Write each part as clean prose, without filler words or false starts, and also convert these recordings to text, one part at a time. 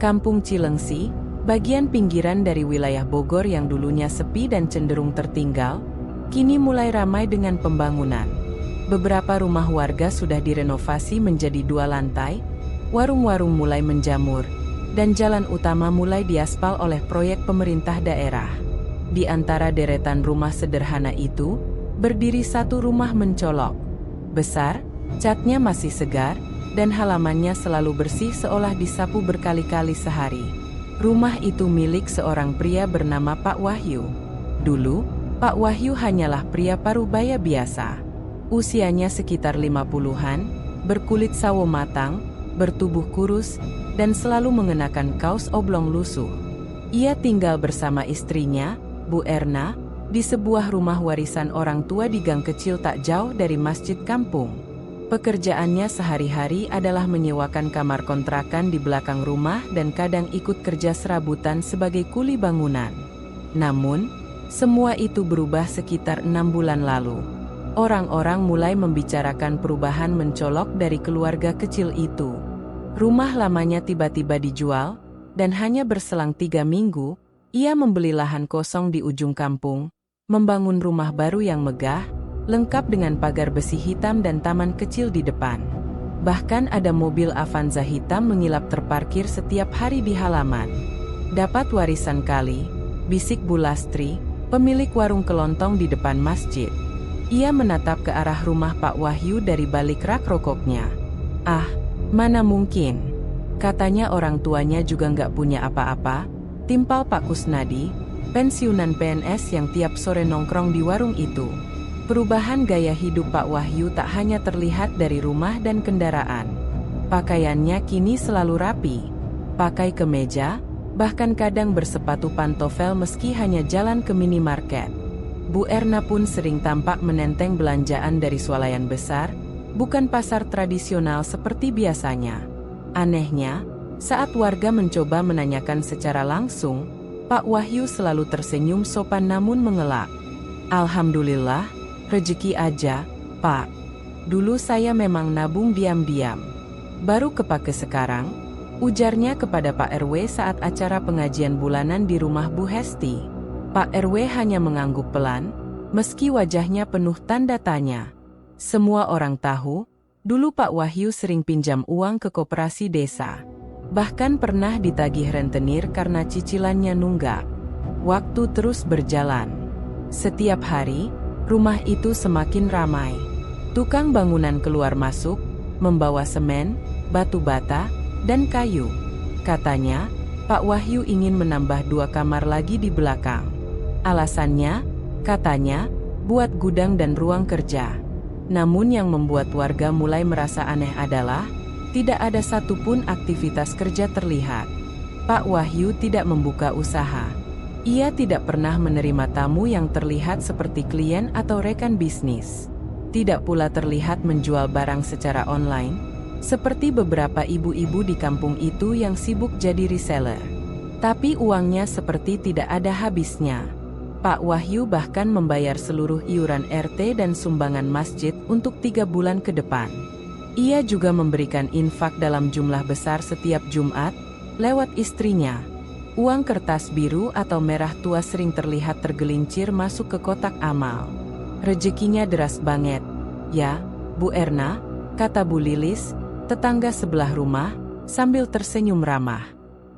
Kampung Cilengsi, bagian pinggiran dari wilayah Bogor yang dulunya sepi dan cenderung tertinggal, kini mulai ramai dengan pembangunan. Beberapa rumah warga sudah direnovasi menjadi 2 lantai, warung-warung mulai menjamur, dan jalan utama mulai diaspal oleh proyek pemerintah daerah. Di antara deretan rumah sederhana itu, berdiri satu rumah mencolok. Besar, catnya masih segar, dan halamannya selalu bersih seolah disapu berkali-kali sehari. Rumah itu milik seorang pria bernama Pak Wahyu. Dulu, Pak Wahyu hanyalah pria parubaya biasa. Usianya sekitar 50-an, berkulit sawo matang, bertubuh kurus, dan selalu mengenakan kaos oblong lusuh. Ia tinggal bersama istrinya, Bu Erna, di sebuah rumah warisan orang tua di gang kecil tak jauh dari masjid kampung. Pekerjaannya sehari-hari adalah menyewakan kamar kontrakan di belakang rumah dan kadang ikut kerja serabutan sebagai kuli bangunan. Namun, semua itu berubah sekitar 6 bulan lalu. Orang-orang mulai membicarakan perubahan mencolok dari keluarga kecil itu. Rumah lamanya tiba-tiba dijual, dan hanya berselang 3 minggu, ia membeli lahan kosong di ujung kampung, membangun rumah baru yang megah, lengkap dengan pagar besi hitam dan taman kecil di depan. Bahkan ada mobil Avanza hitam mengilap terparkir setiap hari di halaman. Dapat warisan kali, bisik Bu Lastri, pemilik warung kelontong di depan masjid. Ia menatap ke arah rumah Pak Wahyu dari balik rak rokoknya. "Ah, mana mungkin," katanya, orang tuanya juga nggak punya apa-apa, timpal Pak Kusnadi, pensiunan PNS yang tiap sore nongkrong di warung itu. Perubahan gaya hidup Pak Wahyu tak hanya terlihat dari rumah dan kendaraan. Pakaiannya kini selalu rapi, pakai kemeja, bahkan kadang bersepatu pantofel meski hanya jalan ke minimarket. Bu Erna pun sering tampak menenteng belanjaan dari swalayan besar, bukan pasar tradisional seperti biasanya. Anehnya, saat warga mencoba menanyakan secara langsung, Pak Wahyu selalu tersenyum sopan namun mengelak. "Alhamdulillah, rezeki aja, Pak. Dulu saya memang nabung diam-diam. Baru kepake sekarang," ujarnya kepada Pak RW saat acara pengajian bulanan di rumah Bu Hesti. Pak RW hanya mengangguk pelan, meski wajahnya penuh tanda tanya. Semua orang tahu, dulu Pak Wahyu sering pinjam uang ke koperasi desa. Bahkan pernah ditagih rentenir karena cicilannya nunggak. Waktu terus berjalan. Setiap hari, rumah itu semakin ramai. Tukang bangunan keluar masuk, membawa semen, batu bata, dan kayu. Katanya, Pak Wahyu ingin menambah 2 kamar lagi di belakang. Alasannya, katanya, buat gudang dan ruang kerja. Namun yang membuat warga mulai merasa aneh adalah, tidak ada satupun aktivitas kerja terlihat. Pak Wahyu tidak membuka usaha. Ia tidak pernah menerima tamu yang terlihat seperti klien atau rekan bisnis. Tidak pula terlihat menjual barang secara online, seperti beberapa ibu-ibu di kampung itu yang sibuk jadi reseller. Tapi uangnya seperti tidak ada habisnya. Pak Wahyu bahkan membayar seluruh iuran RT dan sumbangan masjid untuk 3 bulan ke depan. Ia juga memberikan infak dalam jumlah besar setiap Jumat, lewat istrinya. Uang kertas biru atau merah tua sering terlihat tergelincir masuk ke kotak amal. "Rezekinya deras banget, ya, Bu Erna," kata Bu Lilis, tetangga sebelah rumah, sambil tersenyum ramah.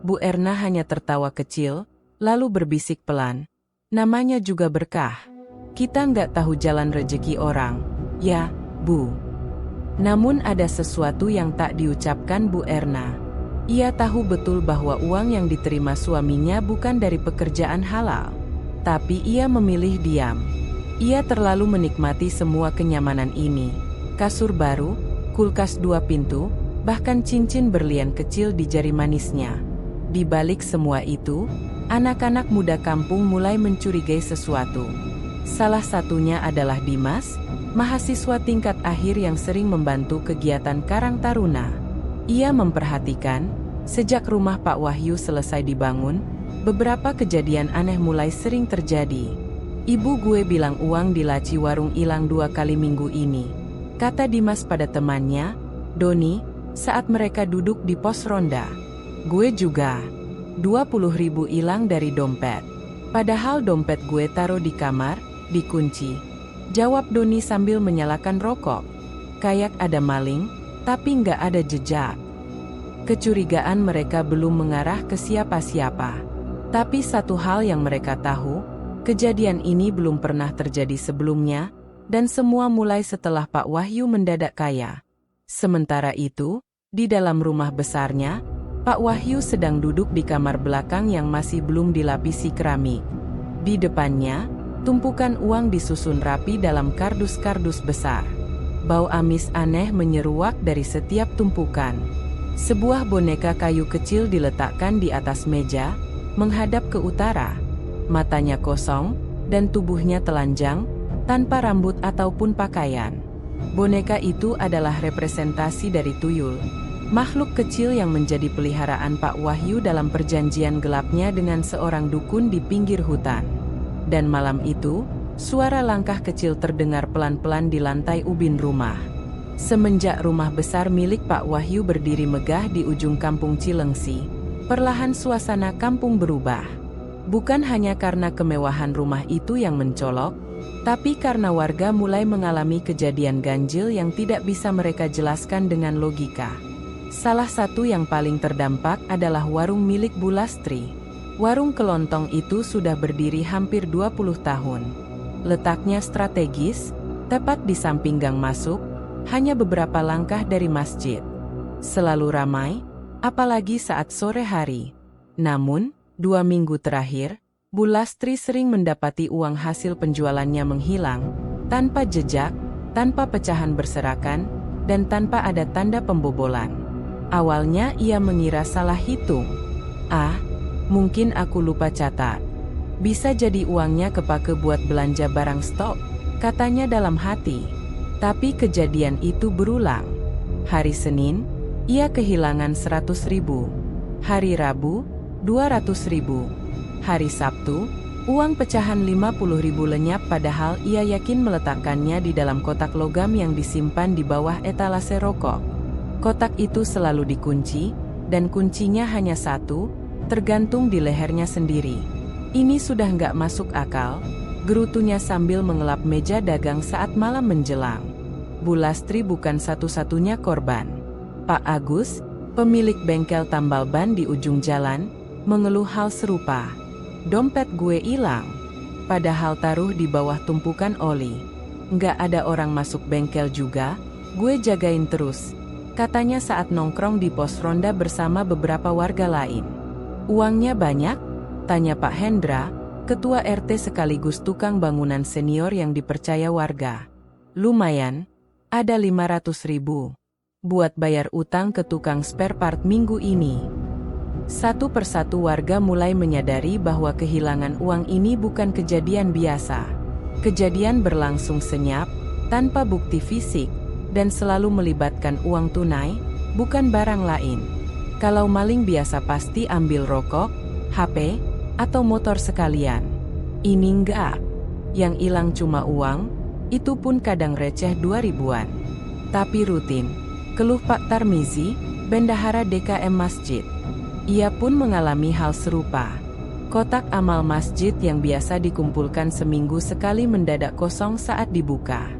Bu Erna hanya tertawa kecil, lalu berbisik pelan, "Namanya juga berkah. Kita nggak tahu jalan rezeki orang, ya, Bu." Namun ada sesuatu yang tak diucapkan Bu Erna. Ia tahu betul bahwa uang yang diterima suaminya bukan dari pekerjaan halal. Tapi ia memilih diam. Ia terlalu menikmati semua kenyamanan ini. Kasur baru, kulkas 2 pintu, bahkan cincin berlian kecil di jari manisnya. Di balik semua itu, anak-anak muda kampung mulai mencurigai sesuatu. Salah satunya adalah Dimas, mahasiswa tingkat akhir yang sering membantu kegiatan Karang Taruna. Ia memperhatikan, sejak rumah Pak Wahyu selesai dibangun, beberapa kejadian aneh mulai sering terjadi. "Ibu gue bilang uang di laci warung hilang 2 kali minggu ini," kata Dimas pada temannya, Doni, saat mereka duduk di pos ronda. Gue juga. 20.000 hilang dari dompet. Padahal dompet gue taruh di kamar, dikunci. Jawab Doni sambil menyalakan rokok. Kayak ada maling, tapi nggak ada jejak. Kecurigaan mereka belum mengarah ke siapa-siapa. Tapi satu hal yang mereka tahu, kejadian ini belum pernah terjadi sebelumnya, dan semua mulai setelah Pak Wahyu mendadak kaya. Sementara itu, di dalam rumah besarnya, Pak Wahyu sedang duduk di kamar belakang yang masih belum dilapisi keramik. Di depannya, tumpukan uang disusun rapi dalam kardus-kardus besar. Bau amis aneh menyeruak dari setiap tumpukan. Sebuah boneka kayu kecil diletakkan di atas meja, menghadap ke utara. Matanya kosong, dan tubuhnya telanjang, tanpa rambut ataupun pakaian. Boneka itu adalah representasi dari tuyul, makhluk kecil yang menjadi peliharaan Pak Wahyu dalam perjanjian gelapnya dengan seorang dukun di pinggir hutan. Dan malam itu, suara langkah kecil terdengar pelan-pelan di lantai ubin rumah. Semenjak rumah besar milik Pak Wahyu berdiri megah di ujung kampung Cilengsi, perlahan suasana kampung berubah. Bukan hanya karena kemewahan rumah itu yang mencolok, tapi karena warga mulai mengalami kejadian ganjil yang tidak bisa mereka jelaskan dengan logika. Salah satu yang paling terdampak adalah warung milik Bu Lastri. Warung kelontong itu sudah berdiri hampir 20 tahun. Letaknya strategis, tepat di samping gang masuk, hanya beberapa langkah dari masjid. Selalu ramai, apalagi saat sore hari. Namun, 2 minggu terakhir, Bu Lastri sering mendapati uang hasil penjualannya menghilang, tanpa jejak, tanpa pecahan berserakan, dan tanpa ada tanda pembobolan. Awalnya ia mengira salah hitung. Mungkin aku lupa catat. Bisa jadi uangnya kepake buat belanja barang stok, katanya dalam hati. Tapi kejadian itu berulang. Hari Senin, ia kehilangan 100.000. Hari Rabu, 200.000. Hari Sabtu, uang pecahan 50.000 lenyap padahal ia yakin meletakkannya di dalam kotak logam yang disimpan di bawah etalase rokok. Kotak itu selalu dikunci, dan kuncinya hanya satu, tergantung di lehernya sendiri. Ini sudah nggak masuk akal, gerutunya sambil mengelap meja dagang saat malam menjelang. Bu Lastri bukan satu-satunya korban. Pak Agus, pemilik bengkel tambal ban di ujung jalan, mengeluh hal serupa. Dompet gue hilang, padahal taruh di bawah tumpukan oli. Nggak ada orang masuk bengkel juga, gue jagain terus, katanya saat nongkrong di pos ronda bersama beberapa warga lain. Uangnya banyak? Tanya Pak Hendra, ketua RT sekaligus tukang bangunan senior yang dipercaya warga. Lumayan, ada 500.000. Buat bayar utang ke tukang spare part minggu ini. Satu persatu warga mulai menyadari bahwa kehilangan uang ini bukan kejadian biasa. Kejadian berlangsung senyap, tanpa bukti fisik, dan selalu melibatkan uang tunai, bukan barang lain. Kalau maling biasa pasti ambil rokok, HP, atau motor sekalian. Ini enggak. Yang hilang cuma uang, itu pun kadang receh 2 ribuan. Tapi rutin, keluh Pak Tarmizi, bendahara DKM Masjid. Ia pun mengalami hal serupa. Kotak amal masjid yang biasa dikumpulkan seminggu sekali mendadak kosong saat dibuka.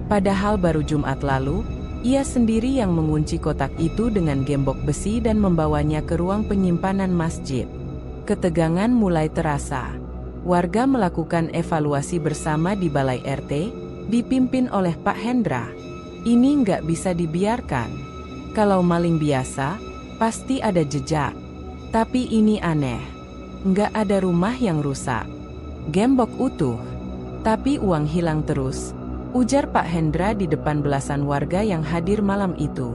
Padahal baru Jumat lalu, ia sendiri yang mengunci kotak itu dengan gembok besi dan membawanya ke ruang penyimpanan masjid. Ketegangan mulai terasa. Warga melakukan evaluasi bersama di Balai RT, dipimpin oleh Pak Hendra. Ini nggak bisa dibiarkan. Kalau maling biasa, pasti ada jejak. Tapi ini aneh. Nggak ada rumah yang rusak. Gembok utuh. Tapi uang hilang terus. Ujar Pak Hendra di depan belasan warga yang hadir malam itu.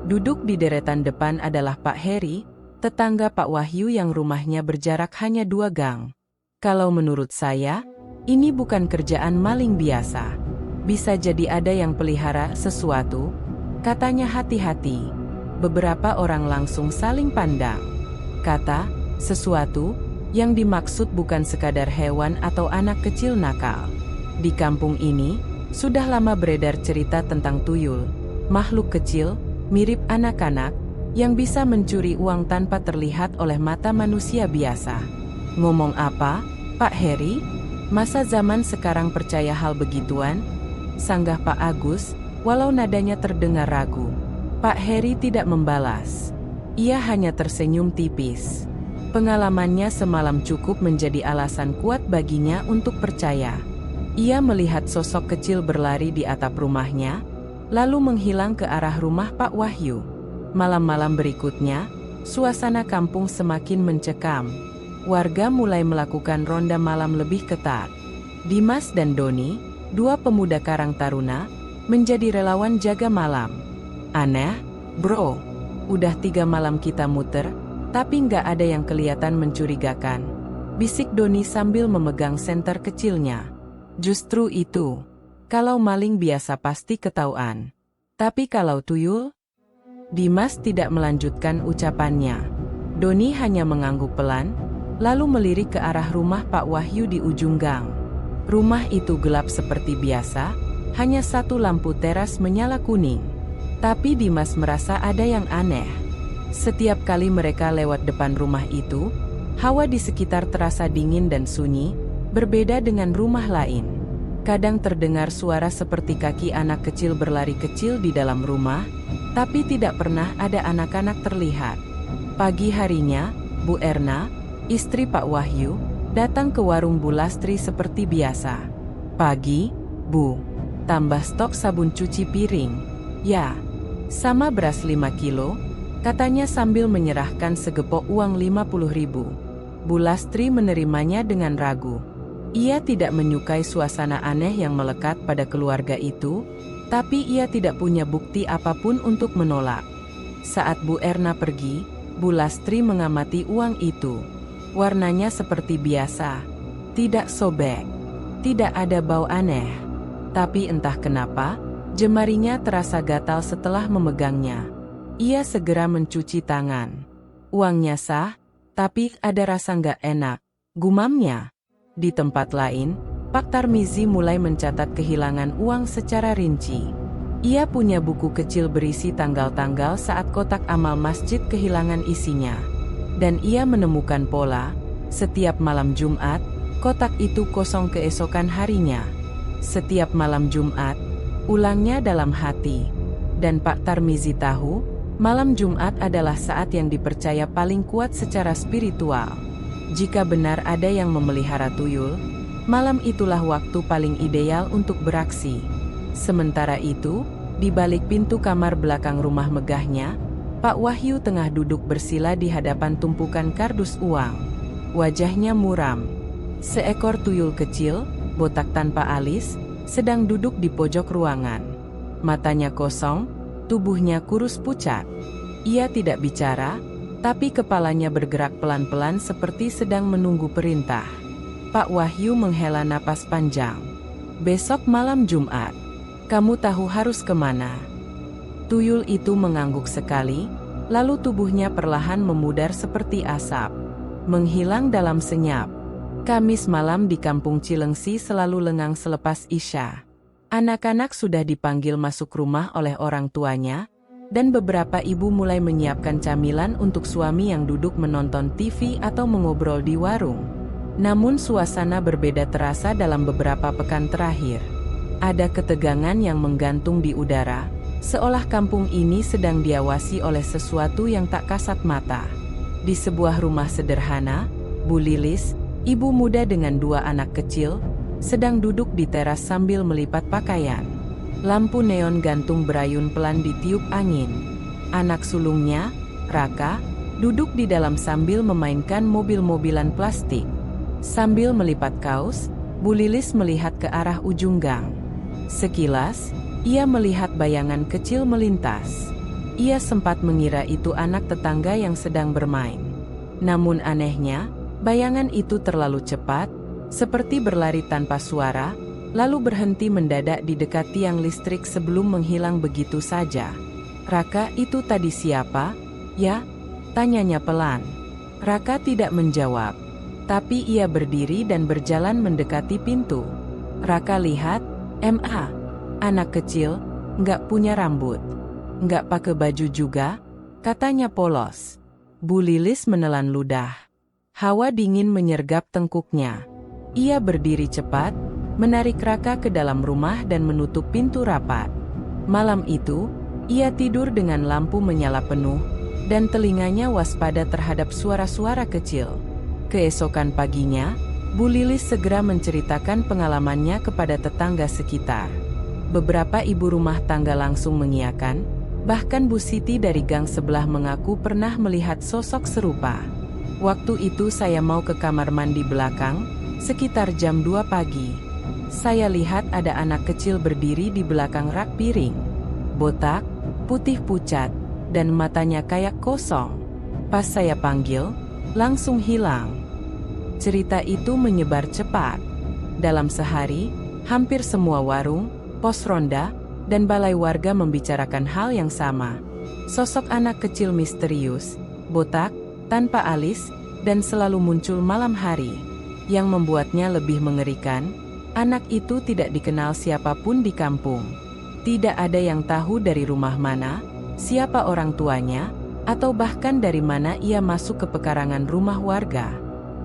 Duduk di deretan depan adalah Pak Heri, tetangga Pak Wahyu yang rumahnya berjarak hanya 2 gang. Kalau menurut saya, ini bukan kerjaan maling biasa. Bisa jadi ada yang pelihara sesuatu, katanya hati-hati. Beberapa orang langsung saling pandang. Kata, sesuatu, yang dimaksud bukan sekadar hewan atau anak kecil nakal. Di kampung ini, sudah lama beredar cerita tentang tuyul, makhluk kecil, mirip anak-anak, yang bisa mencuri uang tanpa terlihat oleh mata manusia biasa. Ngomong apa, Pak Heri? Masa zaman sekarang percaya hal begituan? Sanggah Pak Agus, walau nadanya terdengar ragu. Pak Heri tidak membalas. Ia hanya tersenyum tipis. Pengalamannya semalam cukup menjadi alasan kuat baginya untuk percaya. Ia melihat sosok kecil berlari di atap rumahnya, lalu menghilang ke arah rumah Pak Wahyu. Malam-malam berikutnya, suasana kampung semakin mencekam. Warga mulai melakukan ronda malam lebih ketat. Dimas dan Doni, dua pemuda Karang Taruna, menjadi relawan jaga malam. Aneh, bro. Udah 3 malam kita muter, tapi nggak ada yang kelihatan mencurigakan. Bisik Doni sambil memegang senter kecilnya. Justru itu. Kalau maling biasa pasti ketahuan. Tapi kalau tuyul? Dimas tidak melanjutkan ucapannya. Doni hanya mengangguk pelan, lalu melirik ke arah rumah Pak Wahyu di ujung gang. Rumah itu gelap seperti biasa, hanya satu lampu teras menyala kuning. Tapi Dimas merasa ada yang aneh. Setiap kali mereka lewat depan rumah itu, hawa di sekitar terasa dingin dan sunyi, berbeda dengan rumah lain. Kadang terdengar suara seperti kaki anak kecil berlari kecil di dalam rumah, tapi tidak pernah ada anak-anak terlihat. Pagi harinya, Bu Erna, istri Pak Wahyu, datang ke warung Bu Lastri seperti biasa. Pagi, Bu. Tambah stok sabun cuci piring. Ya. Sama beras 5 kilo, katanya sambil menyerahkan segepok uang 50.000. Bu Lastri menerimanya dengan ragu. Ia tidak menyukai suasana aneh yang melekat pada keluarga itu, tapi ia tidak punya bukti apapun untuk menolak. Saat Bu Erna pergi, Bu Lastri mengamati uang itu. Warnanya seperti biasa, tidak sobek, tidak ada bau aneh. Tapi entah kenapa, jemarinya terasa gatal setelah memegangnya. Ia segera mencuci tangan. Uangnya sah, tapi ada rasa nggak enak, gumamnya. Di tempat lain, Pak Tarmizi mulai mencatat kehilangan uang secara rinci. Ia punya buku kecil berisi tanggal-tanggal saat kotak amal masjid kehilangan isinya. Dan ia menemukan pola, setiap malam Jumat, kotak itu kosong keesokan harinya. Setiap malam Jumat, ulangnya dalam hati. Dan Pak Tarmizi tahu, malam Jumat adalah saat yang dipercaya paling kuat secara spiritual. Jika benar ada yang memelihara tuyul, malam itulah waktu paling ideal untuk beraksi. Sementara itu, di balik pintu kamar belakang rumah megahnya, Pak Wahyu tengah duduk bersila di hadapan tumpukan kardus uang. Wajahnya muram. Seekor tuyul kecil, botak tanpa alis, sedang duduk di pojok ruangan. Matanya kosong, tubuhnya kurus pucat. Ia tidak bicara, tapi kepalanya bergerak pelan-pelan seperti sedang menunggu perintah. Pak Wahyu menghela napas panjang. Besok malam Jumat, kamu tahu harus kemana? Tuyul itu mengangguk sekali, lalu tubuhnya perlahan memudar seperti asap, menghilang dalam senyap. Kamis malam di kampung Cilengsi selalu lengang selepas Isya. Anak-anak sudah dipanggil masuk rumah oleh orang tuanya, dan beberapa ibu mulai menyiapkan camilan untuk suami yang duduk menonton TV atau mengobrol di warung. Namun suasana berbeda terasa dalam beberapa pekan terakhir. Ada ketegangan yang menggantung di udara, seolah kampung ini sedang diawasi oleh sesuatu yang tak kasat mata. Di sebuah rumah sederhana, Bu Lilis, ibu muda dengan 2 anak kecil, sedang duduk di teras sambil melipat pakaian. Lampu neon gantung berayun pelan ditiup angin. Anak sulungnya, Raka, duduk di dalam sambil memainkan mobil-mobilan plastik. Sambil melipat kaos, Bu Lilis melihat ke arah ujung gang. Sekilas, ia melihat bayangan kecil melintas. Ia sempat mengira itu anak tetangga yang sedang bermain. Namun anehnya, bayangan itu terlalu cepat, seperti berlari tanpa suara, lalu berhenti mendadak di dekat tiang listrik sebelum menghilang begitu saja. Raka, itu tadi siapa? Ya? Tanyanya pelan. Raka tidak menjawab, tapi ia berdiri dan berjalan mendekati pintu. Raka lihat, anak kecil, nggak punya rambut, nggak pakai baju juga, katanya polos. Bu Lilis menelan ludah. Hawa dingin menyergap tengkuknya. Ia berdiri cepat, menarik Raka ke dalam rumah dan menutup pintu rapat. Malam itu, ia tidur dengan lampu menyala penuh, dan telinganya waspada terhadap suara-suara kecil. Keesokan paginya, Bu Lilis segera menceritakan pengalamannya kepada tetangga sekitar. Beberapa ibu rumah tangga langsung mengiyakan, bahkan Bu Siti dari gang sebelah mengaku pernah melihat sosok serupa. Waktu itu saya mau ke kamar mandi belakang, sekitar jam 2 pagi. Saya lihat ada anak kecil berdiri di belakang rak piring. Botak, putih pucat, dan matanya kayak kosong. Pas saya panggil, langsung hilang. Cerita itu menyebar cepat. Dalam sehari, hampir semua warung, pos ronda, dan balai warga membicarakan hal yang sama. Sosok anak kecil misterius, botak, tanpa alis, dan selalu muncul malam hari. Yang membuatnya lebih mengerikan, anak itu tidak dikenal siapapun di kampung. Tidak ada yang tahu dari rumah mana, siapa orang tuanya, atau bahkan dari mana ia masuk ke pekarangan rumah warga.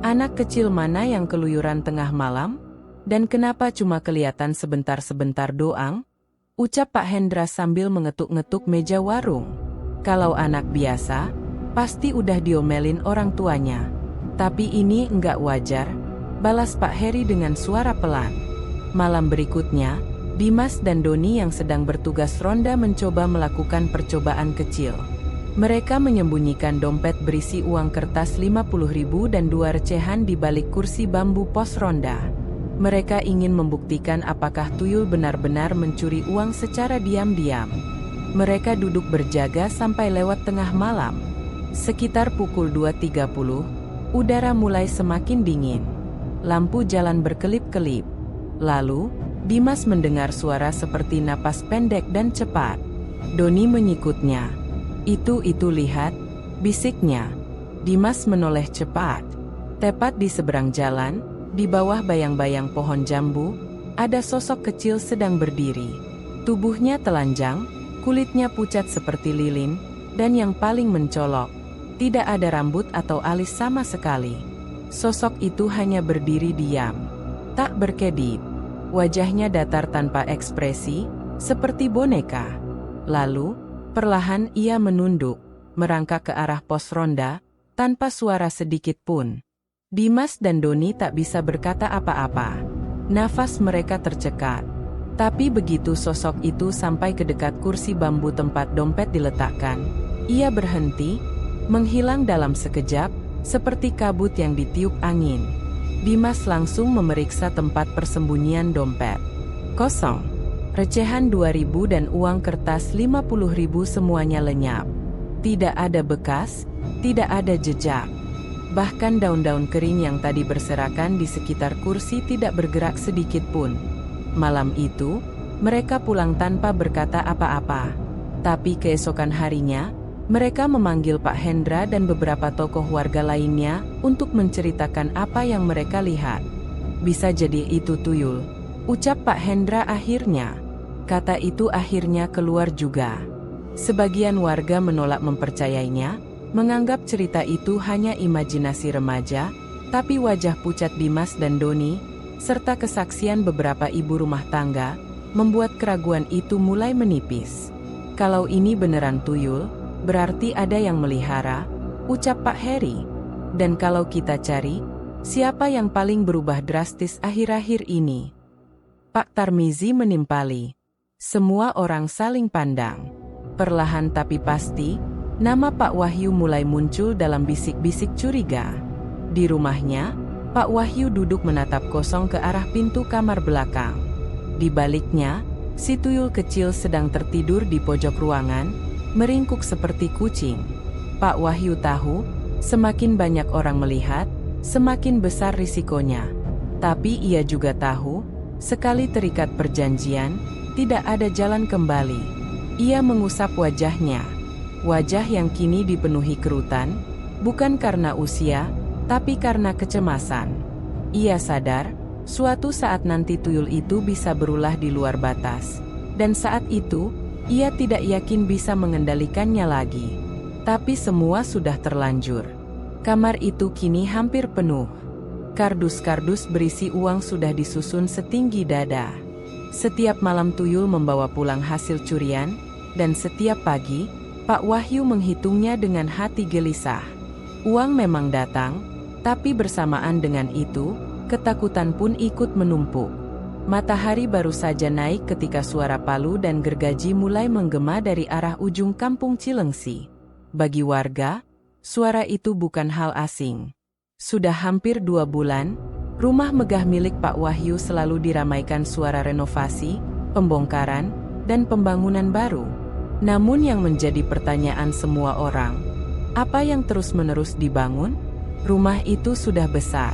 Anak kecil mana yang keluyuran tengah malam? Dan kenapa cuma kelihatan sebentar-sebentar doang? Ucap Pak Hendra sambil mengetuk-ngetuk meja warung. Kalau anak biasa, pasti udah diomelin orang tuanya. Tapi ini enggak wajar, balas Pak Heri dengan suara pelan. Malam berikutnya, Dimas dan Doni yang sedang bertugas ronda mencoba melakukan percobaan kecil. Mereka menyembunyikan dompet berisi uang kertas 50.000 dan 2 recehan di balik kursi bambu pos ronda. Mereka ingin membuktikan apakah tuyul benar-benar mencuri uang secara diam-diam. Mereka duduk berjaga sampai lewat tengah malam. Sekitar pukul 2.30, udara mulai semakin dingin. Lampu jalan berkelip-kelip. Lalu, Dimas mendengar suara seperti napas pendek dan cepat. Doni menyikutnya. Itu lihat, bisiknya. Dimas menoleh cepat. Tepat di seberang jalan, di bawah bayang-bayang pohon jambu, ada sosok kecil sedang berdiri. Tubuhnya telanjang, kulitnya pucat seperti lilin, dan yang paling mencolok, tidak ada rambut atau alis sama sekali. Sosok itu hanya berdiri diam, tak berkedip. Wajahnya datar tanpa ekspresi, seperti boneka. Lalu, perlahan ia menunduk, merangkak ke arah pos ronda, tanpa suara sedikit pun. Dimas dan Doni tak bisa berkata apa-apa. Nafas mereka tercekat. Tapi begitu sosok itu sampai ke dekat kursi bambu tempat dompet diletakkan, ia berhenti, menghilang dalam sekejap, seperti kabut yang ditiup angin. Dimas langsung memeriksa tempat persembunyian dompet. Kosong. Recehan 2.000 dan uang kertas 50.000 semuanya lenyap. Tidak ada bekas, tidak ada jejak. Bahkan daun-daun kering yang tadi berserakan di sekitar kursi tidak bergerak sedikit pun. Malam itu, mereka pulang tanpa berkata apa-apa. Tapi keesokan harinya, mereka memanggil Pak Hendra dan beberapa tokoh warga lainnya untuk menceritakan apa yang mereka lihat. Bisa jadi itu tuyul, ucap Pak Hendra akhirnya. Kata itu akhirnya keluar juga. Sebagian warga menolak mempercayainya, menganggap cerita itu hanya imajinasi remaja, tapi wajah pucat Dimas dan Doni, serta kesaksian beberapa ibu rumah tangga, membuat keraguan itu mulai menipis. Kalau ini beneran tuyul, berarti ada yang melihara, ucap Pak Heri. Dan kalau kita cari, siapa yang paling berubah drastis akhir-akhir ini? Pak Tarmizi menimpali. Semua orang saling pandang. Perlahan tapi pasti, nama Pak Wahyu mulai muncul dalam bisik-bisik curiga. Di rumahnya, Pak Wahyu duduk menatap kosong ke arah pintu kamar belakang. Di baliknya, si tuyul kecil sedang tertidur di pojok ruangan, meringkuk seperti kucing. Pak Wahyu tahu, semakin banyak orang melihat, semakin besar risikonya. Tapi ia juga tahu, sekali terikat perjanjian, tidak ada jalan kembali. Ia mengusap wajahnya. Wajah yang kini dipenuhi kerutan, bukan karena usia, tapi karena kecemasan. Ia sadar, suatu saat nanti tuyul itu bisa berulah di luar batas. Dan saat itu, ia tidak yakin bisa mengendalikannya lagi. Tapi semua sudah terlanjur. Kamar itu kini hampir penuh. Kardus-kardus berisi uang sudah disusun setinggi dada. Setiap malam tuyul membawa pulang hasil curian, dan setiap pagi, Pak Wahyu menghitungnya dengan hati gelisah. Uang memang datang, tapi bersamaan dengan itu, ketakutan pun ikut menumpuk. Matahari baru saja naik ketika suara palu dan gergaji mulai menggema dari arah ujung kampung Cilengsi. Bagi warga, suara itu bukan hal asing. Sudah hampir 2 bulan, rumah megah milik Pak Wahyu selalu diramaikan suara renovasi, pembongkaran, dan pembangunan baru. Namun yang menjadi pertanyaan semua orang, apa yang terus-menerus dibangun? Rumah itu sudah besar,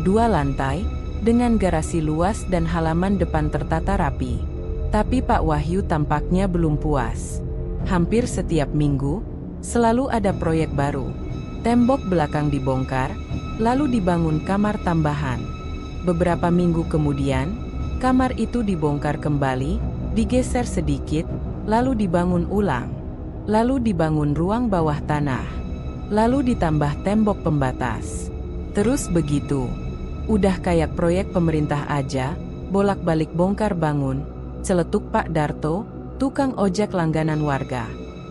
2 lantai, dengan garasi luas dan halaman depan tertata rapi. Tapi Pak Wahyu tampaknya belum puas. Hampir setiap minggu, selalu ada proyek baru. Tembok belakang dibongkar, lalu dibangun kamar tambahan. Beberapa minggu kemudian, kamar itu dibongkar kembali, digeser sedikit, lalu dibangun ulang. Lalu dibangun ruang bawah tanah. Lalu ditambah tembok pembatas. Terus begitu. Udah kayak proyek pemerintah aja, bolak-balik bongkar bangun, celetuk Pak Darto, tukang ojek langganan warga.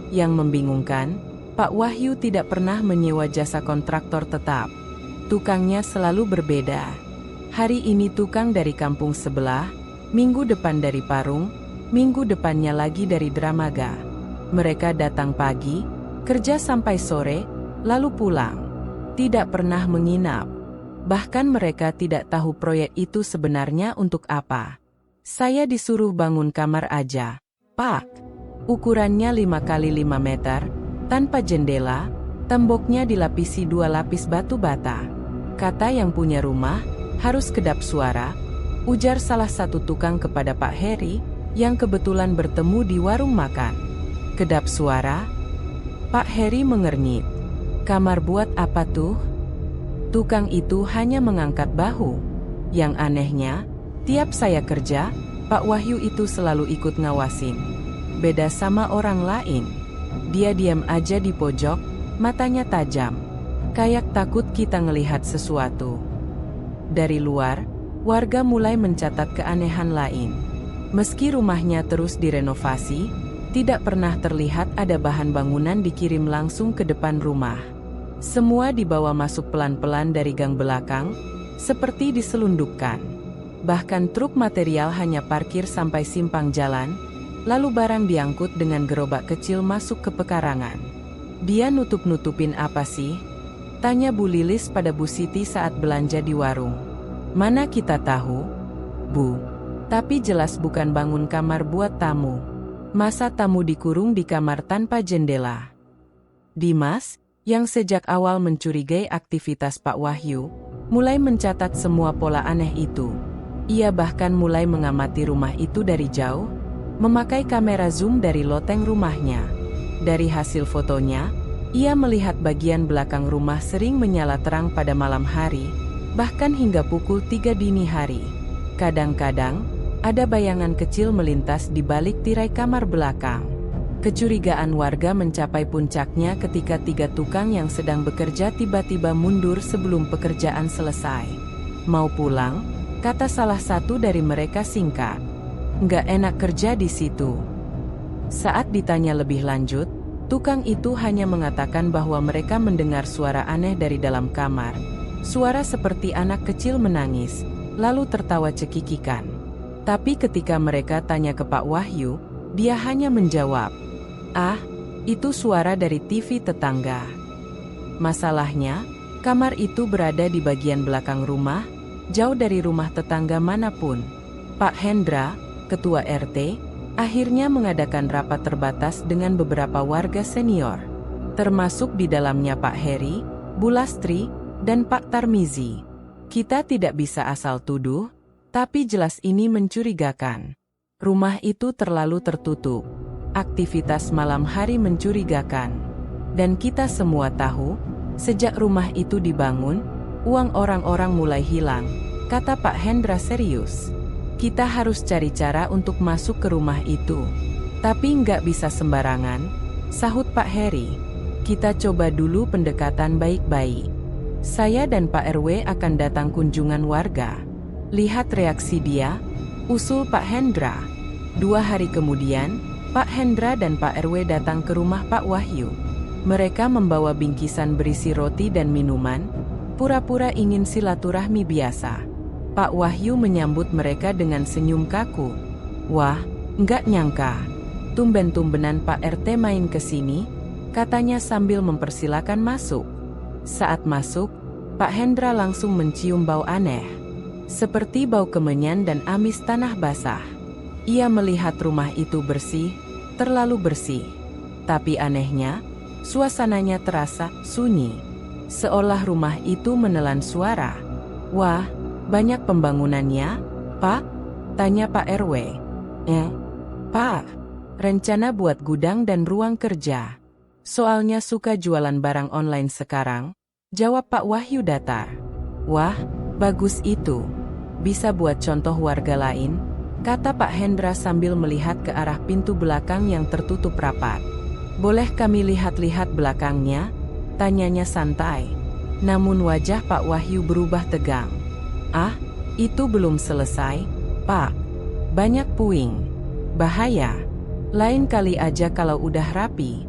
Yang membingungkan, Pak Wahyu tidak pernah menyewa jasa kontraktor tetap. Tukangnya selalu berbeda. Hari ini tukang dari kampung sebelah, minggu depan dari Parung, minggu depannya lagi dari Dramaga. Mereka datang pagi, kerja sampai sore, lalu pulang. Tidak pernah menginap. Bahkan mereka tidak tahu proyek itu sebenarnya untuk apa. Saya disuruh bangun kamar aja, Pak. Ukurannya 5 kali 5 meter, tanpa jendela, temboknya dilapisi 2 lapis batu bata. Kata yang punya rumah, harus kedap suara, ujar salah satu tukang kepada Pak Heri, yang kebetulan bertemu di warung makan. Kedap suara? Pak Heri mengernyit. Kamar buat apa tuh? Tukang itu hanya mengangkat bahu. Yang anehnya, tiap saya kerja, Pak Wahyu itu selalu ikut ngawasin. Beda sama orang lain. Dia diam aja di pojok, matanya tajam. Kayak takut kita ngelihat sesuatu. Dari luar, warga mulai mencatat keanehan lain. Meski rumahnya terus direnovasi, tidak pernah terlihat ada bahan bangunan dikirim langsung ke depan rumah. Semua dibawa masuk pelan-pelan dari gang belakang, seperti diselundupkan. Bahkan truk material hanya parkir sampai simpang jalan, lalu barang diangkut dengan gerobak kecil masuk ke pekarangan. Dia nutup-nutupin apa sih? Tanya Bu Lilis pada Bu Siti saat belanja di warung. Mana kita tahu, Bu. Tapi jelas bukan bangun kamar buat tamu. Masa tamu dikurung di kamar tanpa jendela? Dimas, yang sejak awal mencurigai aktivitas Pak Wahyu, mulai mencatat semua pola aneh itu. Ia bahkan mulai mengamati rumah itu dari jauh, memakai kamera zoom dari loteng rumahnya. Dari hasil fotonya, ia melihat bagian belakang rumah sering menyala terang pada malam hari, bahkan hingga pukul 3 dini hari. Kadang-kadang, ada bayangan kecil melintas di balik tirai kamar belakang. Kecurigaan warga mencapai puncaknya ketika 3 tukang yang sedang bekerja tiba-tiba mundur sebelum pekerjaan selesai. Mau pulang? Kata salah satu dari mereka singkat. Nggak enak kerja di situ. Saat ditanya lebih lanjut, tukang itu hanya mengatakan bahwa mereka mendengar suara aneh dari dalam kamar. Suara seperti anak kecil menangis, lalu tertawa cekikikan. Tapi ketika mereka tanya ke Pak Wahyu, dia hanya menjawab, "Ah, itu suara dari TV tetangga." Masalahnya, kamar itu berada di bagian belakang rumah, jauh dari rumah tetangga manapun. Pak Hendra, ketua RT, akhirnya mengadakan rapat terbatas dengan beberapa warga senior. Termasuk di dalamnya Pak Heri, Bu Lastri, dan Pak Tarmizi. Kita tidak bisa asal tuduh, tapi jelas ini mencurigakan. Rumah itu terlalu tertutup. Aktivitas malam hari mencurigakan. Dan kita semua tahu, sejak rumah itu dibangun, uang orang-orang mulai hilang, kata Pak Hendra serius. Kita harus cari cara untuk masuk ke rumah itu. Tapi nggak bisa sembarangan, sahut Pak Heri. Kita coba dulu pendekatan baik-baik. Saya dan Pak RW akan datang kunjungan warga. Lihat reaksi dia, usul Pak Hendra. 2 hari kemudian, Pak Hendra dan Pak RW datang ke rumah Pak Wahyu. Mereka membawa bingkisan berisi roti dan minuman, pura-pura ingin silaturahmi biasa. Pak Wahyu menyambut mereka dengan senyum kaku. Wah, nggak nyangka. Tumben-tumbenan Pak RT main ke sini, katanya sambil mempersilakan masuk. Saat masuk, Pak Hendra langsung mencium bau aneh. Seperti bau kemenyan dan amis tanah basah. Ia melihat rumah itu bersih, terlalu bersih. Tapi anehnya, suasananya terasa sunyi. Seolah rumah itu menelan suara. Wah, banyak pembangunannya, Pak? Tanya Pak RW. Pak, rencana buat gudang dan ruang kerja. Soalnya suka jualan barang online sekarang, jawab Pak Wahyu datar. Wah, bagus itu. Bisa buat contoh warga lain, kata Pak Hendra sambil melihat ke arah pintu belakang yang tertutup rapat. Boleh kami lihat-lihat belakangnya? Tanyanya santai. Namun wajah Pak Wahyu berubah tegang. Ah, itu belum selesai, Pak. Banyak puing. Bahaya. Lain kali aja kalau udah rapi.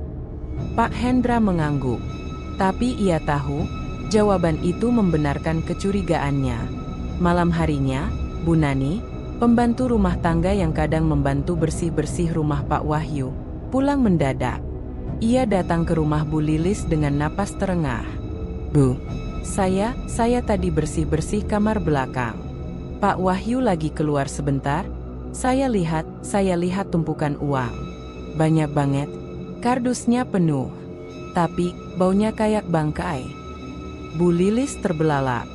Pak Hendra mengangguk. Tapi ia tahu, jawaban itu membenarkan kecurigaannya. Malam harinya, Bu Nani, pembantu rumah tangga yang kadang membantu bersih-bersih rumah Pak Wahyu, pulang mendadak. Ia datang ke rumah Bu Lilis dengan napas terengah. Bu, saya tadi bersih-bersih kamar belakang. Pak Wahyu lagi keluar sebentar. Saya lihat tumpukan uang. Banyak banget. Kardusnya penuh. Tapi, baunya kayak bangkai. Bu Lilis terbelalak.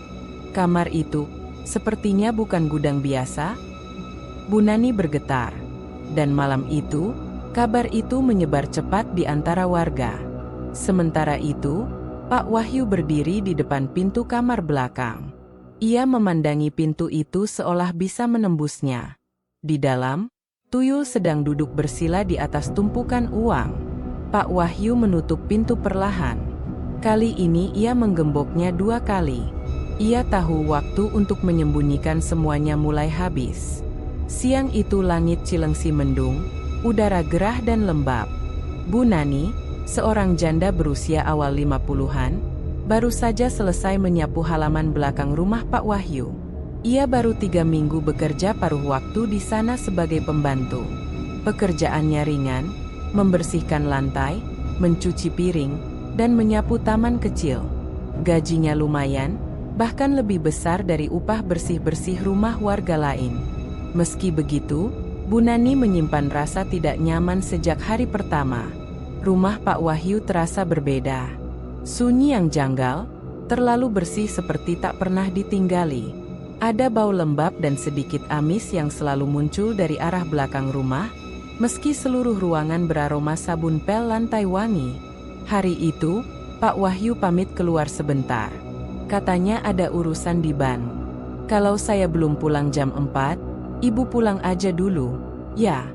Kamar itu, sepertinya bukan gudang biasa. Bu Nani bergetar. Dan malam itu, kabar itu menyebar cepat di antara warga. Sementara itu, Pak Wahyu berdiri di depan pintu kamar belakang. Ia memandangi pintu itu seolah bisa menembusnya. Di dalam, tuyul sedang duduk bersila di atas tumpukan uang. Pak Wahyu menutup pintu perlahan. Kali ini ia menggemboknya 2 kali. Ia tahu waktu untuk menyembunyikan semuanya mulai habis. Siang itu langit Cilengsi mendung, udara gerah dan lembab. Bu Nani, seorang janda berusia awal 50-an, baru saja selesai menyapu halaman belakang rumah Pak Wahyu. Ia baru 3 minggu bekerja paruh waktu di sana sebagai pembantu. Pekerjaannya ringan, membersihkan lantai, mencuci piring, dan menyapu taman kecil. Gajinya lumayan, bahkan lebih besar dari upah bersih-bersih rumah warga lain. Meski begitu, Bu Nani menyimpan rasa tidak nyaman sejak hari pertama. Rumah Pak Wahyu terasa berbeda. Sunyi yang janggal, terlalu bersih seperti tak pernah ditinggali. Ada bau lembab dan sedikit amis yang selalu muncul dari arah belakang rumah, meski seluruh ruangan beraroma sabun pel lantai wangi. Hari itu, Pak Wahyu pamit keluar sebentar. Katanya ada urusan di bank. Kalau saya belum pulang jam 4, Ibu pulang aja dulu. Ya,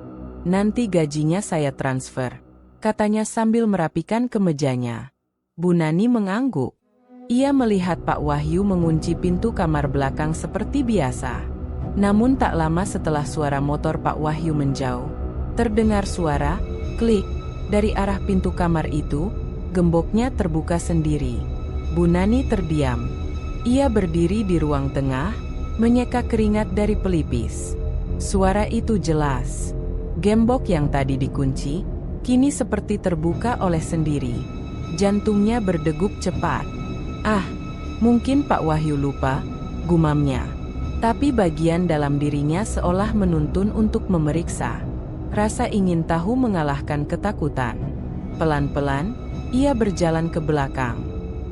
nanti gajinya saya transfer, katanya sambil merapikan kemejanya. Bu Nani mengangguk. Ia melihat Pak Wahyu mengunci pintu kamar belakang seperti biasa. Namun tak lama setelah suara motor Pak Wahyu menjauh, terdengar suara klik dari arah pintu kamar itu. Gemboknya terbuka sendiri. Bu Nani terdiam. Ia berdiri di ruang tengah, menyeka keringat dari pelipis. Suara itu jelas. Gembok yang tadi dikunci, kini seperti terbuka oleh sendiri. Jantungnya berdegup cepat. Ah, mungkin Pak Wahyu lupa, gumamnya. Tapi bagian dalam dirinya seolah menuntun untuk memeriksa. Rasa ingin tahu mengalahkan ketakutan. Pelan-pelan, ia berjalan ke belakang.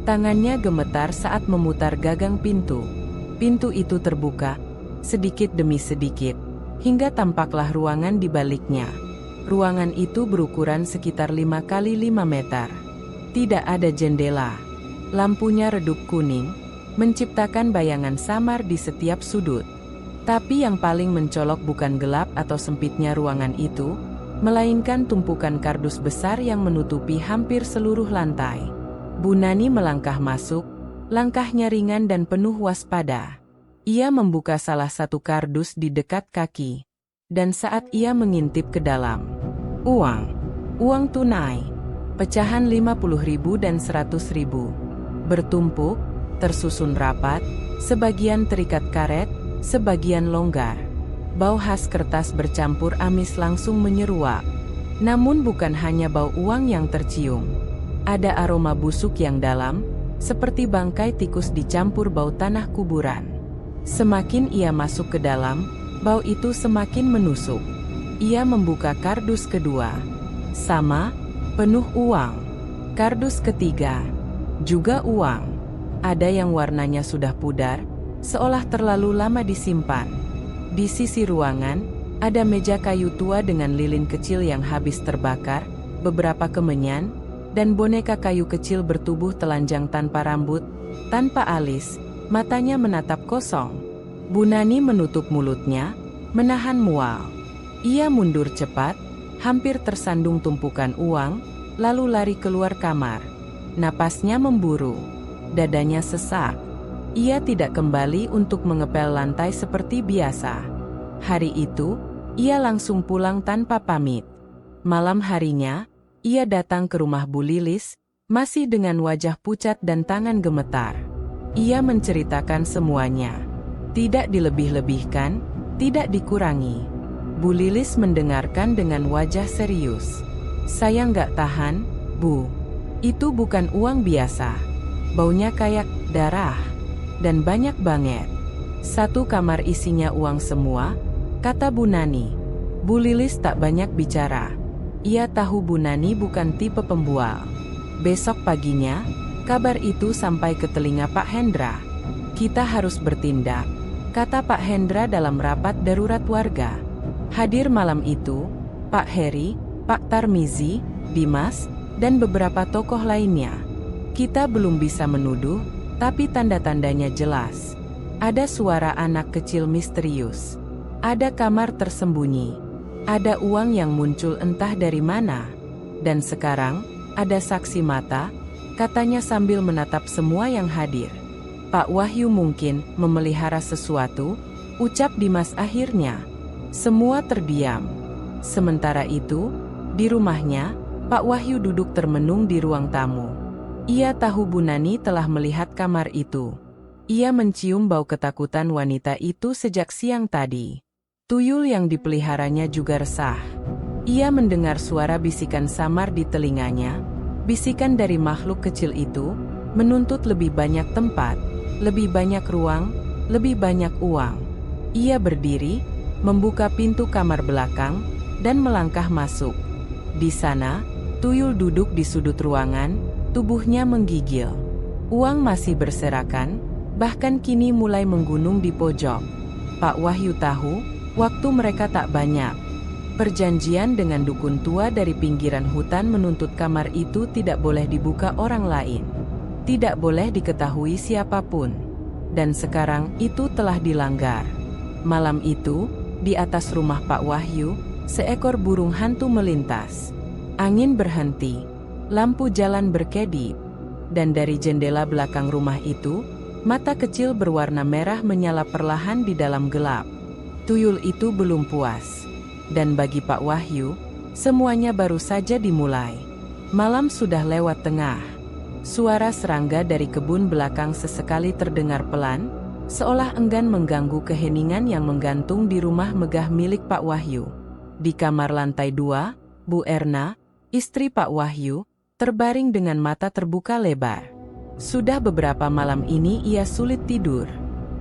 Tangannya gemetar saat memutar gagang pintu. Pintu itu terbuka, sedikit demi sedikit, hingga tampaklah ruangan di baliknya. Ruangan itu berukuran sekitar 5 kali 5 meter. Tidak ada jendela. Lampunya redup kuning, menciptakan bayangan samar di setiap sudut. Tapi yang paling mencolok bukan gelap atau sempitnya ruangan itu, melainkan tumpukan kardus besar yang menutupi hampir seluruh lantai. Bu Nani melangkah masuk, langkahnya ringan dan penuh waspada. Ia membuka salah satu kardus di dekat kaki. Dan saat ia mengintip ke dalam, uang tunai, pecahan 50.000 dan 100.000, bertumpuk, tersusun rapat, sebagian terikat karet, sebagian longgar. Bau khas kertas bercampur amis langsung menyeruak. Namun bukan hanya bau uang yang tercium. Ada aroma busuk yang dalam, seperti bangkai tikus dicampur bau tanah kuburan. Semakin ia masuk ke dalam, bau itu semakin menusuk. Ia membuka kardus kedua. Sama, penuh uang. Kardus ketiga, juga uang. Ada yang warnanya sudah pudar, seolah terlalu lama disimpan. Di sisi ruangan, ada meja kayu tua dengan lilin kecil yang habis terbakar, beberapa kemenyan, dan boneka kayu kecil bertubuh telanjang tanpa rambut, tanpa alis, matanya menatap kosong. Bu Nani menutup mulutnya, menahan mual. Ia mundur cepat, hampir tersandung tumpukan uang, lalu lari keluar kamar. Napasnya memburu, dadanya sesak. Ia tidak kembali untuk mengepel lantai seperti biasa. Hari itu, ia langsung pulang tanpa pamit. Malam harinya, ia datang ke rumah Bu Lilis, masih dengan wajah pucat dan tangan gemetar. Ia menceritakan semuanya. Tidak dilebih-lebihkan, tidak dikurangi. Bu Lilis mendengarkan dengan wajah serius. Saya nggak tahan, Bu. Itu bukan uang biasa. Baunya kayak darah. Dan banyak banget. Satu kamar isinya uang semua, kata Bu Nani. Bu Lilis tak banyak bicara. Ia tahu Bu Nani bukan tipe pembual. Besok paginya, kabar itu sampai ke telinga Pak Hendra. Kita harus bertindak, kata Pak Hendra dalam rapat darurat warga. Hadir malam itu, Pak Heri, Pak Tarmizi, Dimas, dan beberapa tokoh lainnya. Kita belum bisa menuduh, tapi tanda-tandanya jelas. Ada suara anak kecil misterius. Ada kamar tersembunyi. Ada uang yang muncul entah dari mana. Dan sekarang, ada saksi mata, katanya sambil menatap semua yang hadir. Pak Wahyu mungkin memelihara sesuatu, ucap Dimas akhirnya. Semua terdiam. Sementara itu, di rumahnya, Pak Wahyu duduk termenung di ruang tamu. Ia tahu Bu Nani telah melihat kamar itu. Ia mencium bau ketakutan wanita itu sejak siang tadi. Tuyul yang dipeliharanya juga resah. Ia mendengar suara bisikan samar di telinganya. Bisikan dari makhluk kecil itu, menuntut lebih banyak tempat, lebih banyak ruang, lebih banyak uang. Ia berdiri, membuka pintu kamar belakang, dan melangkah masuk. Di sana, Tuyul duduk di sudut ruangan, tubuhnya menggigil. Uang masih berserakan, bahkan kini mulai menggunung di pojok. Pak Wahyu tahu, waktu mereka tak banyak. Perjanjian dengan dukun tua dari pinggiran hutan menuntut kamar itu tidak boleh dibuka orang lain. Tidak boleh diketahui siapapun. Dan sekarang itu telah dilanggar. Malam itu, di atas rumah Pak Wahyu, seekor burung hantu melintas. Angin berhenti, lampu jalan berkedip, dan dari jendela belakang rumah itu, mata kecil berwarna merah menyala perlahan di dalam gelap. Tuyul itu belum puas. Dan bagi Pak Wahyu, semuanya baru saja dimulai. Malam sudah lewat tengah. Suara serangga dari kebun belakang sesekali terdengar pelan, seolah enggan mengganggu keheningan yang menggantung di rumah megah milik Pak Wahyu. Di kamar lantai 2, Bu Erna, istri Pak Wahyu, terbaring dengan mata terbuka lebar. Sudah beberapa malam ini ia sulit tidur.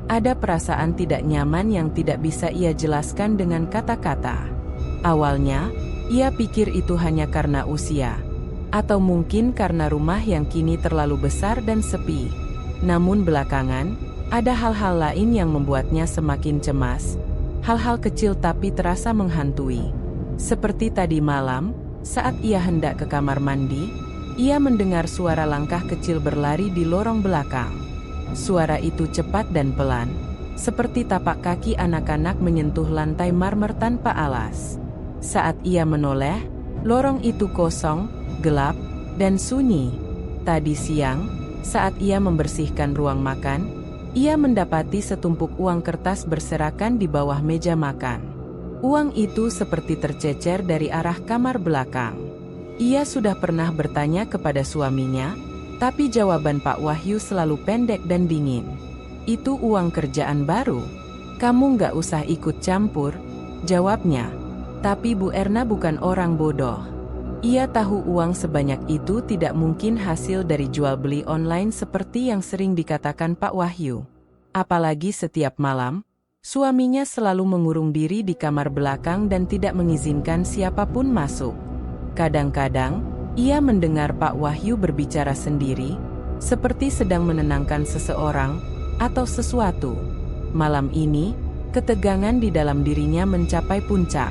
Ada perasaan tidak nyaman yang tidak bisa ia jelaskan dengan kata-kata. Awalnya, ia pikir itu hanya karena usia. Atau mungkin karena rumah yang kini terlalu besar dan sepi. Namun belakangan, ada hal-hal lain yang membuatnya semakin cemas. Hal-hal kecil tapi terasa menghantui. Seperti tadi malam, saat ia hendak ke kamar mandi, ia mendengar suara langkah kecil berlari di lorong belakang. Suara itu cepat dan pelan, seperti tapak kaki anak-anak menyentuh lantai marmer tanpa alas. Saat ia menoleh, lorong itu kosong, gelap, dan sunyi. Tadi siang, saat ia membersihkan ruang makan, ia mendapati setumpuk uang kertas berserakan di bawah meja makan. Uang itu seperti tercecer dari arah kamar belakang. Ia sudah pernah bertanya kepada suaminya, tapi jawaban Pak Wahyu selalu pendek dan dingin. Itu uang kerjaan baru. Kamu nggak usah ikut campur, jawabnya. Tapi Bu Erna bukan orang bodoh. Ia tahu uang sebanyak itu tidak mungkin hasil dari jual beli online seperti yang sering dikatakan Pak Wahyu. Apalagi setiap malam, suaminya selalu mengurung diri di kamar belakang dan tidak mengizinkan siapapun masuk. Kadang-kadang, ia mendengar Pak Wahyu berbicara sendiri, seperti sedang menenangkan seseorang atau sesuatu. Malam ini, ketegangan di dalam dirinya mencapai puncak.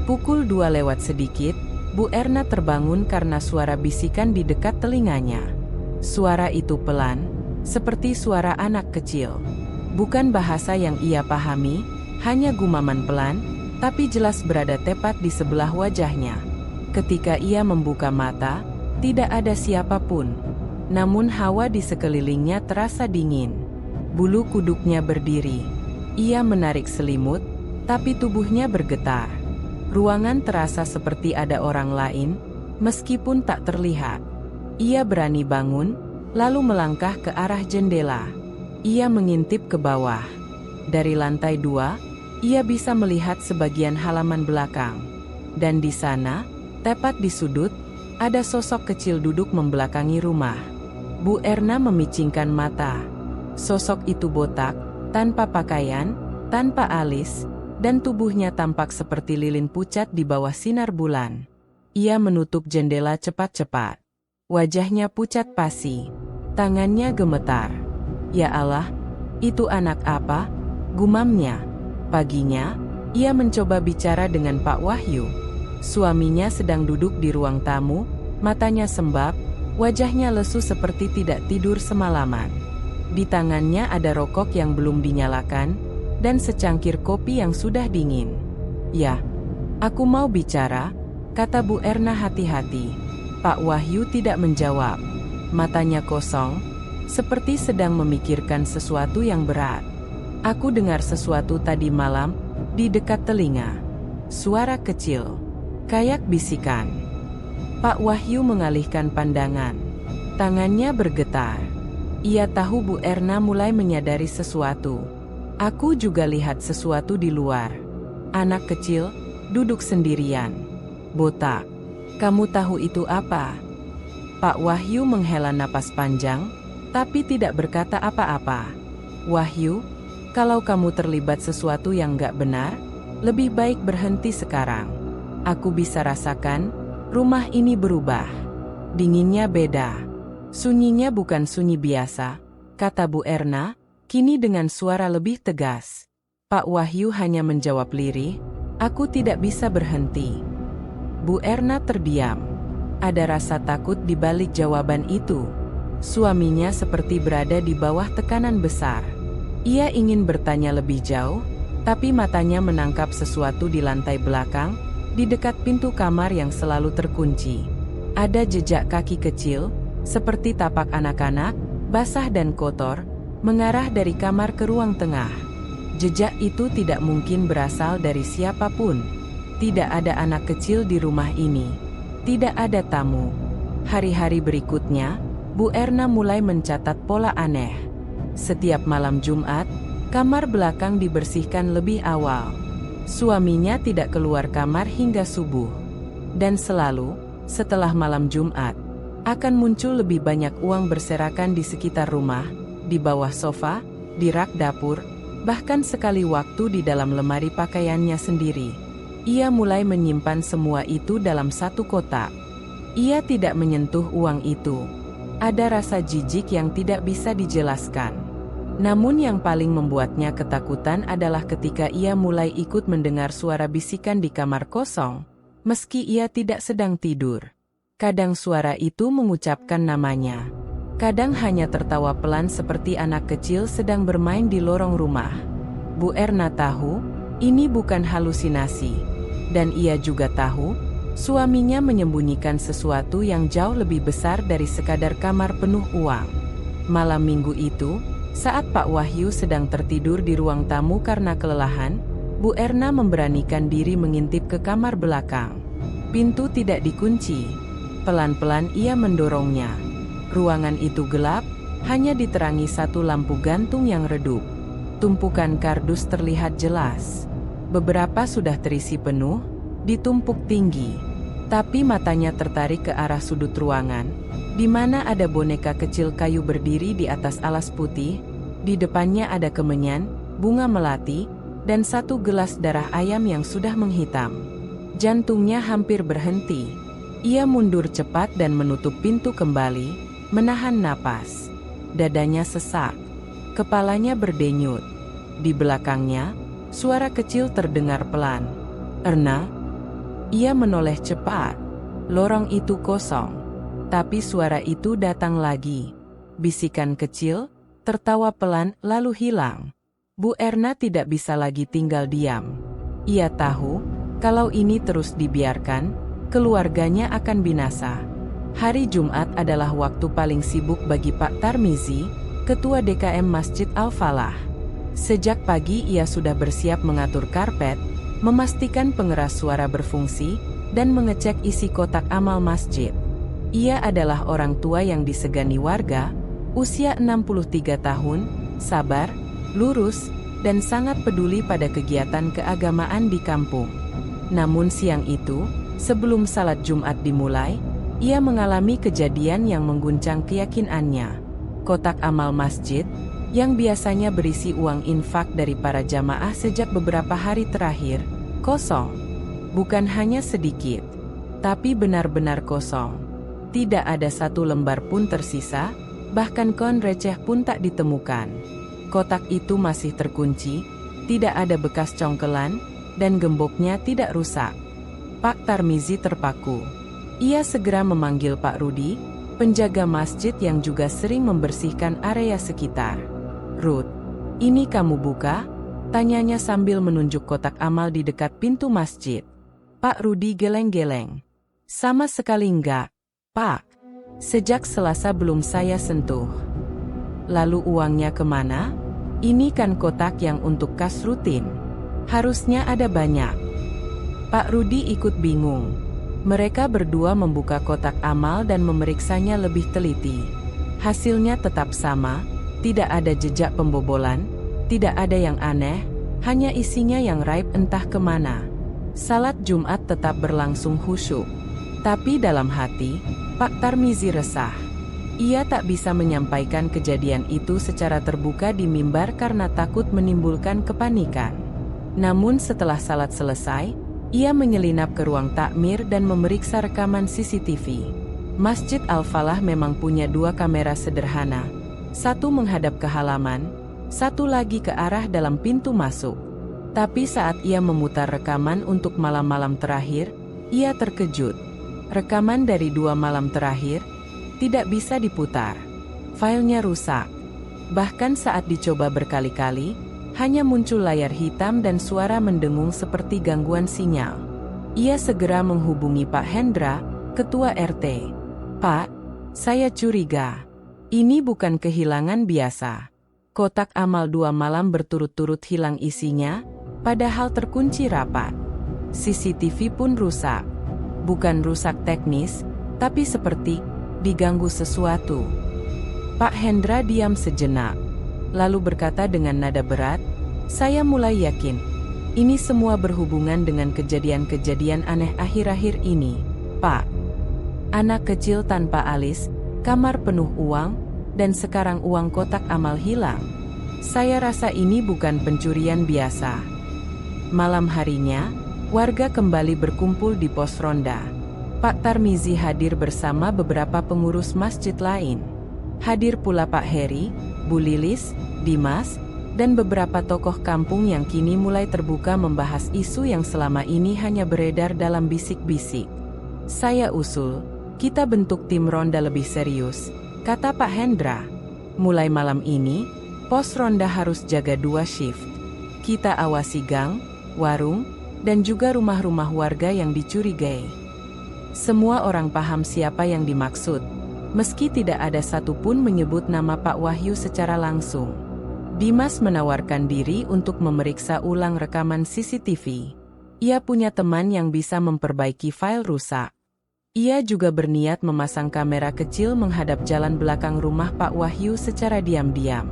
Pukul 2 lewat sedikit, Bu Erna terbangun karena suara bisikan di dekat telinganya. Suara itu pelan, seperti suara anak kecil. Bukan bahasa yang ia pahami, hanya gumaman pelan, tapi jelas berada tepat di sebelah wajahnya. Ketika ia membuka mata, tidak ada siapapun. Namun hawa di sekelilingnya terasa dingin. Bulu kuduknya berdiri. Ia menarik selimut, tapi tubuhnya bergetar. Ruangan terasa seperti ada orang lain, meskipun tak terlihat. Ia berani bangun, lalu melangkah ke arah jendela. Ia mengintip ke bawah. Dari lantai 2, ia bisa melihat sebagian halaman belakang. Dan di sana, tepat di sudut, ada sosok kecil duduk membelakangi rumah. Bu Erna memicingkan mata. Sosok itu botak, tanpa pakaian, tanpa alis, dan tubuhnya tampak seperti lilin pucat di bawah sinar bulan. Ia menutup jendela cepat-cepat. Wajahnya pucat pasi. Tangannya gemetar. Ya Allah, itu anak apa? Gumamnya. Paginya, ia mencoba bicara dengan Pak Wahyu. Suaminya sedang duduk di ruang tamu, matanya sembab, wajahnya lesu seperti tidak tidur semalaman. Di tangannya ada rokok yang belum dinyalakan, dan secangkir kopi yang sudah dingin. Ya, aku mau bicara, kata Bu Erna hati-hati. Pak Wahyu tidak menjawab. Matanya kosong, seperti sedang memikirkan sesuatu yang berat. Aku dengar sesuatu tadi malam, di dekat telinga. Suara kecil, kayak bisikan. Pak Wahyu mengalihkan pandangan. Tangannya bergetar. Ia tahu Bu Erna mulai menyadari sesuatu. Aku juga lihat sesuatu di luar. Anak kecil, duduk sendirian. Botak. Kamu tahu itu apa? Pak Wahyu menghela napas panjang, tapi tidak berkata apa-apa. Wahyu, kalau kamu terlibat sesuatu yang gak benar, lebih baik berhenti sekarang. Aku bisa rasakan, rumah ini berubah. Dinginnya beda. Sunyinya bukan sunyi biasa, kata Bu Erna, kini dengan suara lebih tegas. Pak Wahyu hanya menjawab lirih, aku tidak bisa berhenti. Bu Erna terdiam. Ada rasa takut di balik jawaban itu. Suaminya seperti berada di bawah tekanan besar. Ia ingin bertanya lebih jauh, tapi matanya menangkap sesuatu di lantai belakang, di dekat pintu kamar yang selalu terkunci. Ada jejak kaki kecil, seperti tapak anak-anak, basah dan kotor, mengarah dari kamar ke ruang tengah. Jejak itu tidak mungkin berasal dari siapapun. Tidak ada anak kecil di rumah ini. Tidak ada tamu. Hari-hari berikutnya, Bu Erna mulai mencatat pola aneh. Setiap malam Jumat, kamar belakang dibersihkan lebih awal. Suaminya tidak keluar kamar hingga subuh. Dan selalu, setelah malam Jumat, akan muncul lebih banyak uang berserakan di sekitar rumah, di bawah sofa, di rak dapur, bahkan sekali waktu di dalam lemari pakaiannya sendiri. Ia mulai menyimpan semua itu dalam satu kotak. Ia tidak menyentuh uang itu. Ada rasa jijik yang tidak bisa dijelaskan. Namun yang paling membuatnya ketakutan adalah ketika ia mulai ikut mendengar suara bisikan di kamar kosong, meski ia tidak sedang tidur. Kadang suara itu mengucapkan namanya. Kadang hanya tertawa pelan seperti anak kecil sedang bermain di lorong rumah. Bu Erna tahu, ini bukan halusinasi. Dan ia juga tahu, suaminya menyembunyikan sesuatu yang jauh lebih besar dari sekadar kamar penuh uang. Malam minggu itu, saat Pak Wahyu sedang tertidur di ruang tamu karena kelelahan, Bu Erna memberanikan diri mengintip ke kamar belakang. Pintu tidak dikunci. Pelan-pelan ia mendorongnya. Ruangan itu gelap, hanya diterangi satu lampu gantung yang redup. Tumpukan kardus terlihat jelas. Beberapa sudah terisi penuh, ditumpuk tinggi. Tapi matanya tertarik ke arah sudut ruangan, di mana ada boneka kecil kayu berdiri di atas alas putih. Di depannya ada kemenyan, bunga melati, dan satu gelas darah ayam yang sudah menghitam. Jantungnya hampir berhenti. Ia mundur cepat dan menutup pintu kembali, menahan napas. Dadanya sesak. Kepalanya berdenyut. Di belakangnya, suara kecil terdengar pelan. "Erna?" Ia menoleh cepat. Lorong itu kosong. Tapi suara itu datang lagi. Bisikan kecil, tertawa pelan, lalu hilang. Bu Erna tidak bisa lagi tinggal diam. Ia tahu, kalau ini terus dibiarkan, keluarganya akan binasa. Hari Jumat adalah waktu paling sibuk bagi Pak Tarmizi, Ketua DKM Masjid Al-Falah. Sejak pagi ia sudah bersiap mengatur karpet, memastikan pengeras suara berfungsi, dan mengecek isi kotak amal masjid. Ia adalah orang tua yang disegani warga, usia 63 tahun, sabar, lurus, dan sangat peduli pada kegiatan keagamaan di kampung. Namun siang itu, sebelum salat Jumat dimulai, ia mengalami kejadian yang mengguncang keyakinannya. Kotak amal masjid, yang biasanya berisi uang infak dari para jamaah sejak beberapa hari terakhir, kosong. Bukan hanya sedikit, tapi benar-benar kosong. Tidak ada satu lembar pun tersisa, bahkan koin receh pun tak ditemukan. Kotak itu masih terkunci, tidak ada bekas congkelan, dan gemboknya tidak rusak. Pak Tarmizi terpaku. Ia segera memanggil Pak Rudi, penjaga masjid yang juga sering membersihkan area sekitar. "Ruth, ini kamu buka?" tanyanya sambil menunjuk kotak amal di dekat pintu masjid. Pak Rudi geleng-geleng. "Sama sekali enggak, Pak. Sejak Selasa belum saya sentuh." "Lalu uangnya kemana? Ini kan kotak yang untuk kas rutin. Harusnya ada banyak." Pak Rudi ikut bingung. Mereka berdua membuka kotak amal dan memeriksanya lebih teliti. Hasilnya tetap sama, tidak ada jejak pembobolan, tidak ada yang aneh, hanya isinya yang raib entah kemana. Salat Jumat tetap berlangsung khusyuk. Tapi dalam hati, Pak Tarmizi resah. Ia tak bisa menyampaikan kejadian itu secara terbuka di mimbar karena takut menimbulkan kepanikan. Namun setelah salat selesai, ia menyelinap ke ruang takmir dan memeriksa rekaman CCTV. Masjid Al-Falah memang punya dua kamera sederhana. Satu menghadap ke halaman, satu lagi ke arah dalam pintu masuk. Tapi saat ia memutar rekaman untuk malam-malam terakhir, ia terkejut. Rekaman dari 2 malam terakhir tidak bisa diputar. Filenya rusak. Bahkan saat dicoba berkali-kali, hanya muncul layar hitam dan suara mendengung seperti gangguan sinyal. Ia segera menghubungi Pak Hendra, Ketua RT. "Pak, saya curiga. Ini bukan kehilangan biasa. Kotak amal 2 malam berturut-turut hilang isinya, padahal terkunci rapat. CCTV pun rusak. Bukan rusak teknis, tapi seperti diganggu sesuatu." Pak Hendra diam sejenak, lalu berkata dengan nada berat, "Saya mulai yakin. Ini semua berhubungan dengan kejadian-kejadian aneh akhir-akhir ini, Pak. Anak kecil tanpa alis, kamar penuh uang, dan sekarang uang kotak amal hilang. Saya rasa ini bukan pencurian biasa." Malam harinya, warga kembali berkumpul di pos ronda. Pak Tarmizi hadir bersama beberapa pengurus masjid lain. Hadir pula Pak Heri, Bu Lilis, Dimas, dan beberapa tokoh kampung yang kini mulai terbuka membahas isu yang selama ini hanya beredar dalam bisik-bisik. "Saya usul, kita bentuk tim ronda lebih serius," kata Pak Hendra. "Mulai malam ini, pos ronda harus jaga 2 shift. Kita awasi gang, warung, dan juga rumah-rumah warga yang dicurigai. Semua orang paham siapa yang dimaksud, meski tidak ada satupun menyebut nama Pak Wahyu secara langsung. Dimas menawarkan diri untuk memeriksa ulang rekaman CCTV. Ia punya teman yang bisa memperbaiki file rusak. Ia juga berniat memasang kamera kecil menghadap jalan belakang rumah Pak Wahyu secara diam-diam.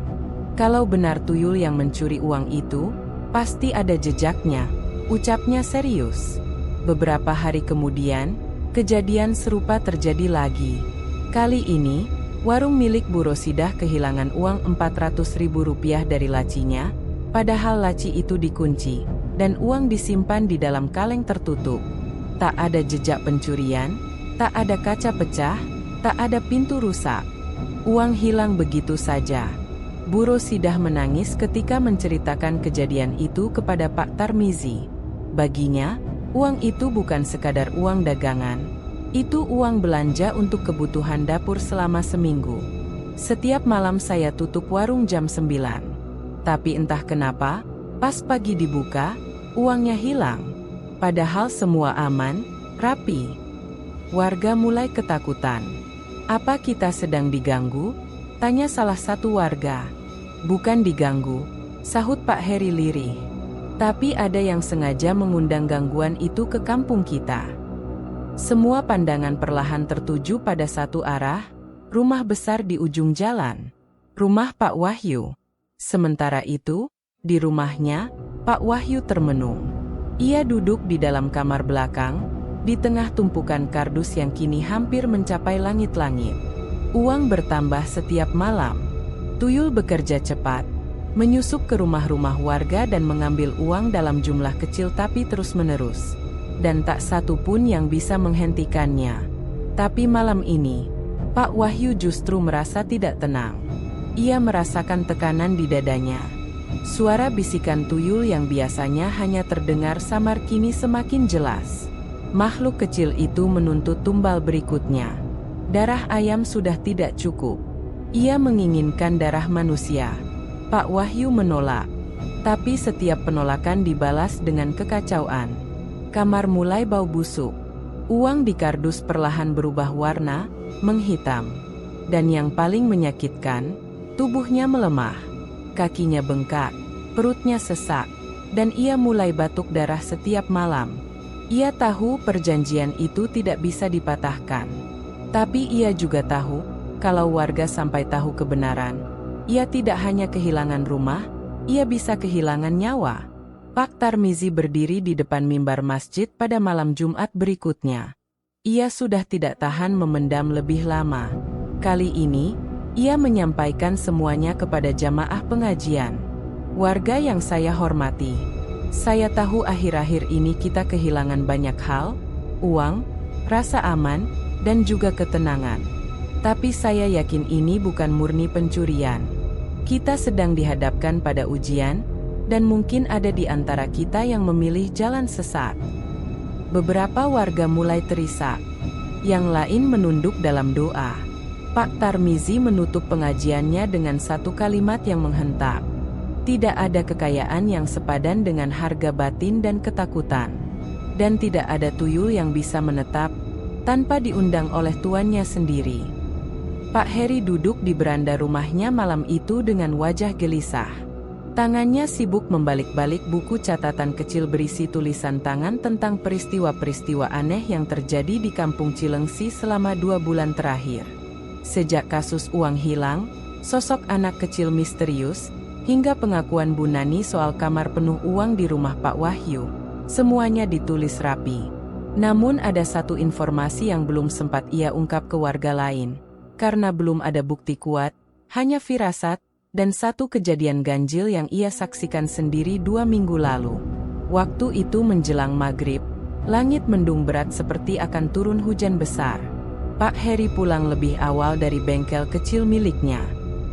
Kalau benar tuyul yang mencuri uang itu, pasti ada jejaknya, ucapnya serius. Beberapa hari kemudian, kejadian serupa terjadi lagi. Kali ini, warung milik Bu Rosidah kehilangan uang Rp400.000 dari lacinya, padahal laci itu dikunci, dan uang disimpan di dalam kaleng tertutup. Tak ada jejak pencurian, tak ada kaca pecah, tak ada pintu rusak. Uang hilang begitu saja. Bu Rosidah menangis ketika menceritakan kejadian itu kepada Pak Tarmizi. Baginya, uang itu bukan sekadar uang dagangan. Itu uang belanja untuk kebutuhan dapur selama seminggu. Setiap malam saya tutup warung jam 9. Tapi entah kenapa, pas pagi dibuka, uangnya hilang. Padahal semua aman, rapi. Warga mulai ketakutan. "Apa kita sedang diganggu?" tanya salah satu warga. "Bukan diganggu," sahut Pak Heri lirih. "Tapi ada yang sengaja mengundang gangguan itu ke kampung kita." Semua pandangan perlahan tertuju pada satu arah, rumah besar di ujung jalan. Rumah Pak Wahyu. Sementara itu, di rumahnya, Pak Wahyu termenung. Ia duduk di dalam kamar belakang, di tengah tumpukan kardus yang kini hampir mencapai langit-langit. Uang bertambah setiap malam. Tuyul bekerja cepat, menyusup ke rumah-rumah warga dan mengambil uang dalam jumlah kecil tapi terus-menerus. Dan tak satu pun yang bisa menghentikannya. Tapi malam ini, Pak Wahyu justru merasa tidak tenang. Ia merasakan tekanan di dadanya. Suara bisikan tuyul yang biasanya hanya terdengar samar kini semakin jelas. Makhluk kecil itu menuntut tumbal berikutnya. Darah ayam sudah tidak cukup. Ia menginginkan darah manusia. Pak Wahyu menolak. Tapi setiap penolakan dibalas dengan kekacauan. Kamar mulai bau busuk. Uang di kardus perlahan berubah warna, menghitam. Dan yang paling menyakitkan, tubuhnya melemah. Kakinya bengkak, perutnya sesak, dan ia mulai batuk darah setiap malam. Ia tahu perjanjian itu tidak bisa dipatahkan. Tapi ia juga tahu, kalau warga sampai tahu kebenaran, ia tidak hanya kehilangan rumah, ia bisa kehilangan nyawa. Pak Tarmizi berdiri di depan mimbar masjid pada malam Jumat berikutnya. Ia sudah tidak tahan memendam lebih lama. Kali ini, ia menyampaikan semuanya kepada jamaah pengajian. "Warga yang saya hormati, saya tahu akhir-akhir ini kita kehilangan banyak hal, uang, rasa aman, dan juga ketenangan. Tapi saya yakin ini bukan murni pencurian. Kita sedang dihadapkan pada ujian, dan mungkin ada di antara kita yang memilih jalan sesat." Beberapa warga mulai terisak. Yang lain menunduk dalam doa. Pak Tarmizi menutup pengajiannya dengan satu kalimat yang menghentak. Tidak ada kekayaan yang sepadan dengan harga batin dan ketakutan. Dan tidak ada tuyul yang bisa menetap tanpa diundang oleh tuannya sendiri. Pak Heri duduk di beranda rumahnya malam itu dengan wajah gelisah. Tangannya sibuk membalik-balik buku catatan kecil berisi tulisan tangan tentang peristiwa-peristiwa aneh yang terjadi di Kampung Cilengsi selama 2 bulan terakhir. Sejak kasus uang hilang, sosok anak kecil misterius, hingga pengakuan Bu Nani soal kamar penuh uang di rumah Pak Wahyu, semuanya ditulis rapi. Namun ada satu informasi yang belum sempat ia ungkap ke warga lain, karena belum ada bukti kuat, hanya firasat, dan satu kejadian ganjil yang ia saksikan sendiri 2 minggu lalu. Waktu itu menjelang maghrib, langit mendung berat seperti akan turun hujan besar. Pak Heri pulang lebih awal dari bengkel kecil miliknya.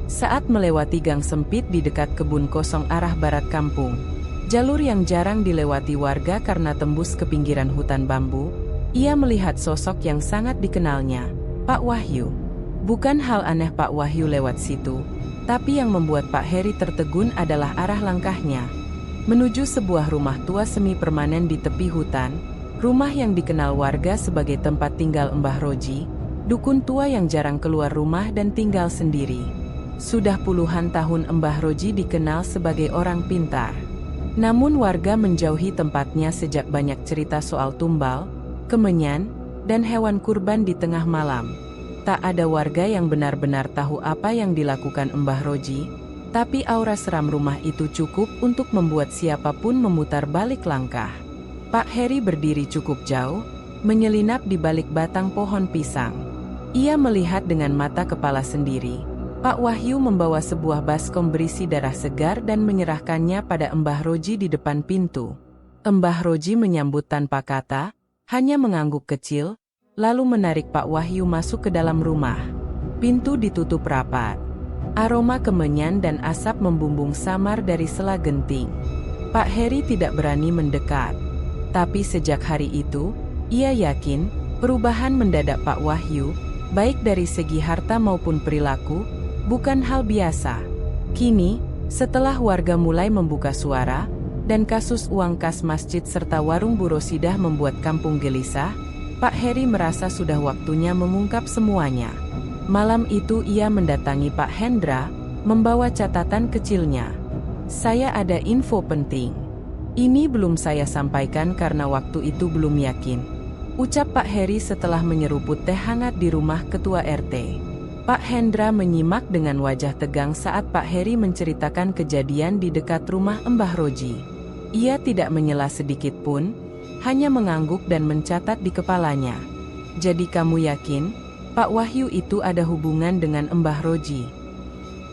Saat melewati gang sempit di dekat kebun kosong arah barat kampung, jalur yang jarang dilewati warga karena tembus ke pinggiran hutan bambu, ia melihat sosok yang sangat dikenalnya, Pak Wahyu. Bukan hal aneh Pak Wahyu lewat situ, tapi yang membuat Pak Heri tertegun adalah arah langkahnya. menuju sebuah rumah tua semi permanen di tepi hutan, rumah yang dikenal warga sebagai tempat tinggal Mbah Roji, dukun tua yang jarang keluar rumah dan tinggal sendiri. Sudah puluhan tahun Mbah Roji dikenal sebagai orang pintar. Namun warga menjauhi tempatnya sejak banyak cerita soal tumbal, kemenyan, dan hewan kurban di tengah malam. Tak ada warga yang benar-benar tahu apa yang dilakukan Mbah Roji, tapi aura seram rumah itu cukup untuk membuat siapapun memutar balik langkah. Pak Heri berdiri cukup jauh, menyelinap di balik batang pohon pisang. Ia melihat dengan mata kepala sendiri. Pak Wahyu membawa sebuah baskom berisi darah segar dan menyerahkannya pada Mbah Roji di depan pintu. Mbah Roji menyambut tanpa kata, hanya mengangguk kecil, lalu menarik Pak Wahyu masuk ke dalam rumah. Pintu ditutup rapat. Aroma kemenyan dan asap membumbung samar dari sela genting. Pak Heri tidak berani mendekat. Tapi sejak hari itu, ia yakin perubahan mendadak Pak Wahyu, baik dari segi harta maupun perilaku, bukan hal biasa. Kini, setelah warga mulai membuka suara, dan kasus uang kas masjid serta warung Bu Rosidah membuat kampung gelisah, Pak Heri merasa sudah waktunya mengungkap semuanya. Malam itu ia mendatangi Pak Hendra, membawa catatan kecilnya. "Saya ada info penting. Ini belum saya sampaikan karena waktu itu belum yakin," ucap Pak Heri setelah menyeruput teh hangat di rumah Ketua RT. Pak Hendra menyimak dengan wajah tegang saat Pak Heri menceritakan kejadian di dekat rumah Mbah Roji. Ia tidak menyela sedikit pun, hanya mengangguk dan mencatat di kepalanya. "Jadi kamu yakin, Pak Wahyu itu ada hubungan dengan Mbah Roji?"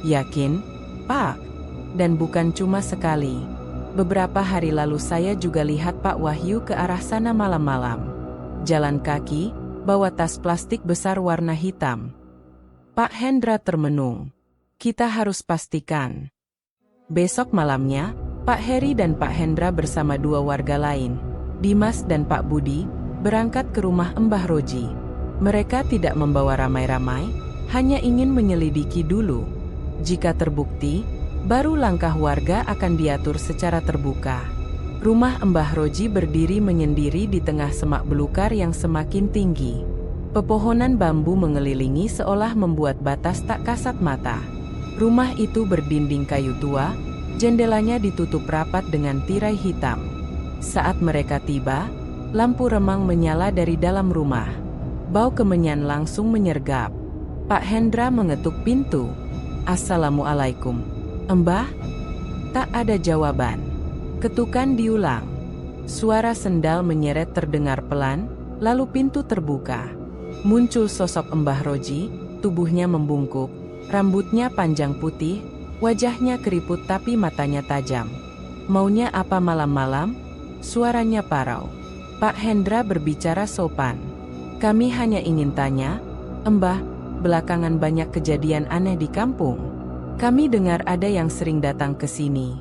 "Yakin, Pak. Dan bukan cuma sekali. Beberapa hari lalu saya juga lihat Pak Wahyu ke arah sana malam-malam. Jalan kaki, bawa tas plastik besar warna hitam." Pak Hendra termenung. "Kita harus pastikan." Besok malamnya, Pak Heri dan Pak Hendra bersama dua warga lain, Dimas dan Pak Budi, berangkat ke rumah Mbah Roji. Mereka tidak membawa ramai-ramai, hanya ingin menyelidiki dulu. Jika terbukti, baru langkah warga akan diatur secara terbuka. Rumah Mbah Roji berdiri menyendiri di tengah semak belukar yang semakin tinggi. Pepohonan bambu mengelilingi seolah membuat batas tak kasat mata. Rumah itu berdinding kayu tua, jendelanya ditutup rapat dengan tirai hitam. Saat mereka tiba, lampu remang menyala dari dalam rumah. Bau kemenyan langsung menyergap. Pak Hendra mengetuk pintu. "Assalamualaikum, Mbah?" Tak ada jawaban. Ketukan diulang. Suara sendal menyeret terdengar pelan, lalu pintu terbuka. Muncul sosok Mbah Roji, tubuhnya membungkuk, rambutnya panjang putih, wajahnya keriput tapi matanya tajam. "Maunya apa malam-malam?" Suaranya parau. Pak Hendra berbicara sopan. "Kami hanya ingin tanya, Mbah, belakangan banyak kejadian aneh di kampung. Kami dengar ada yang sering datang ke sini."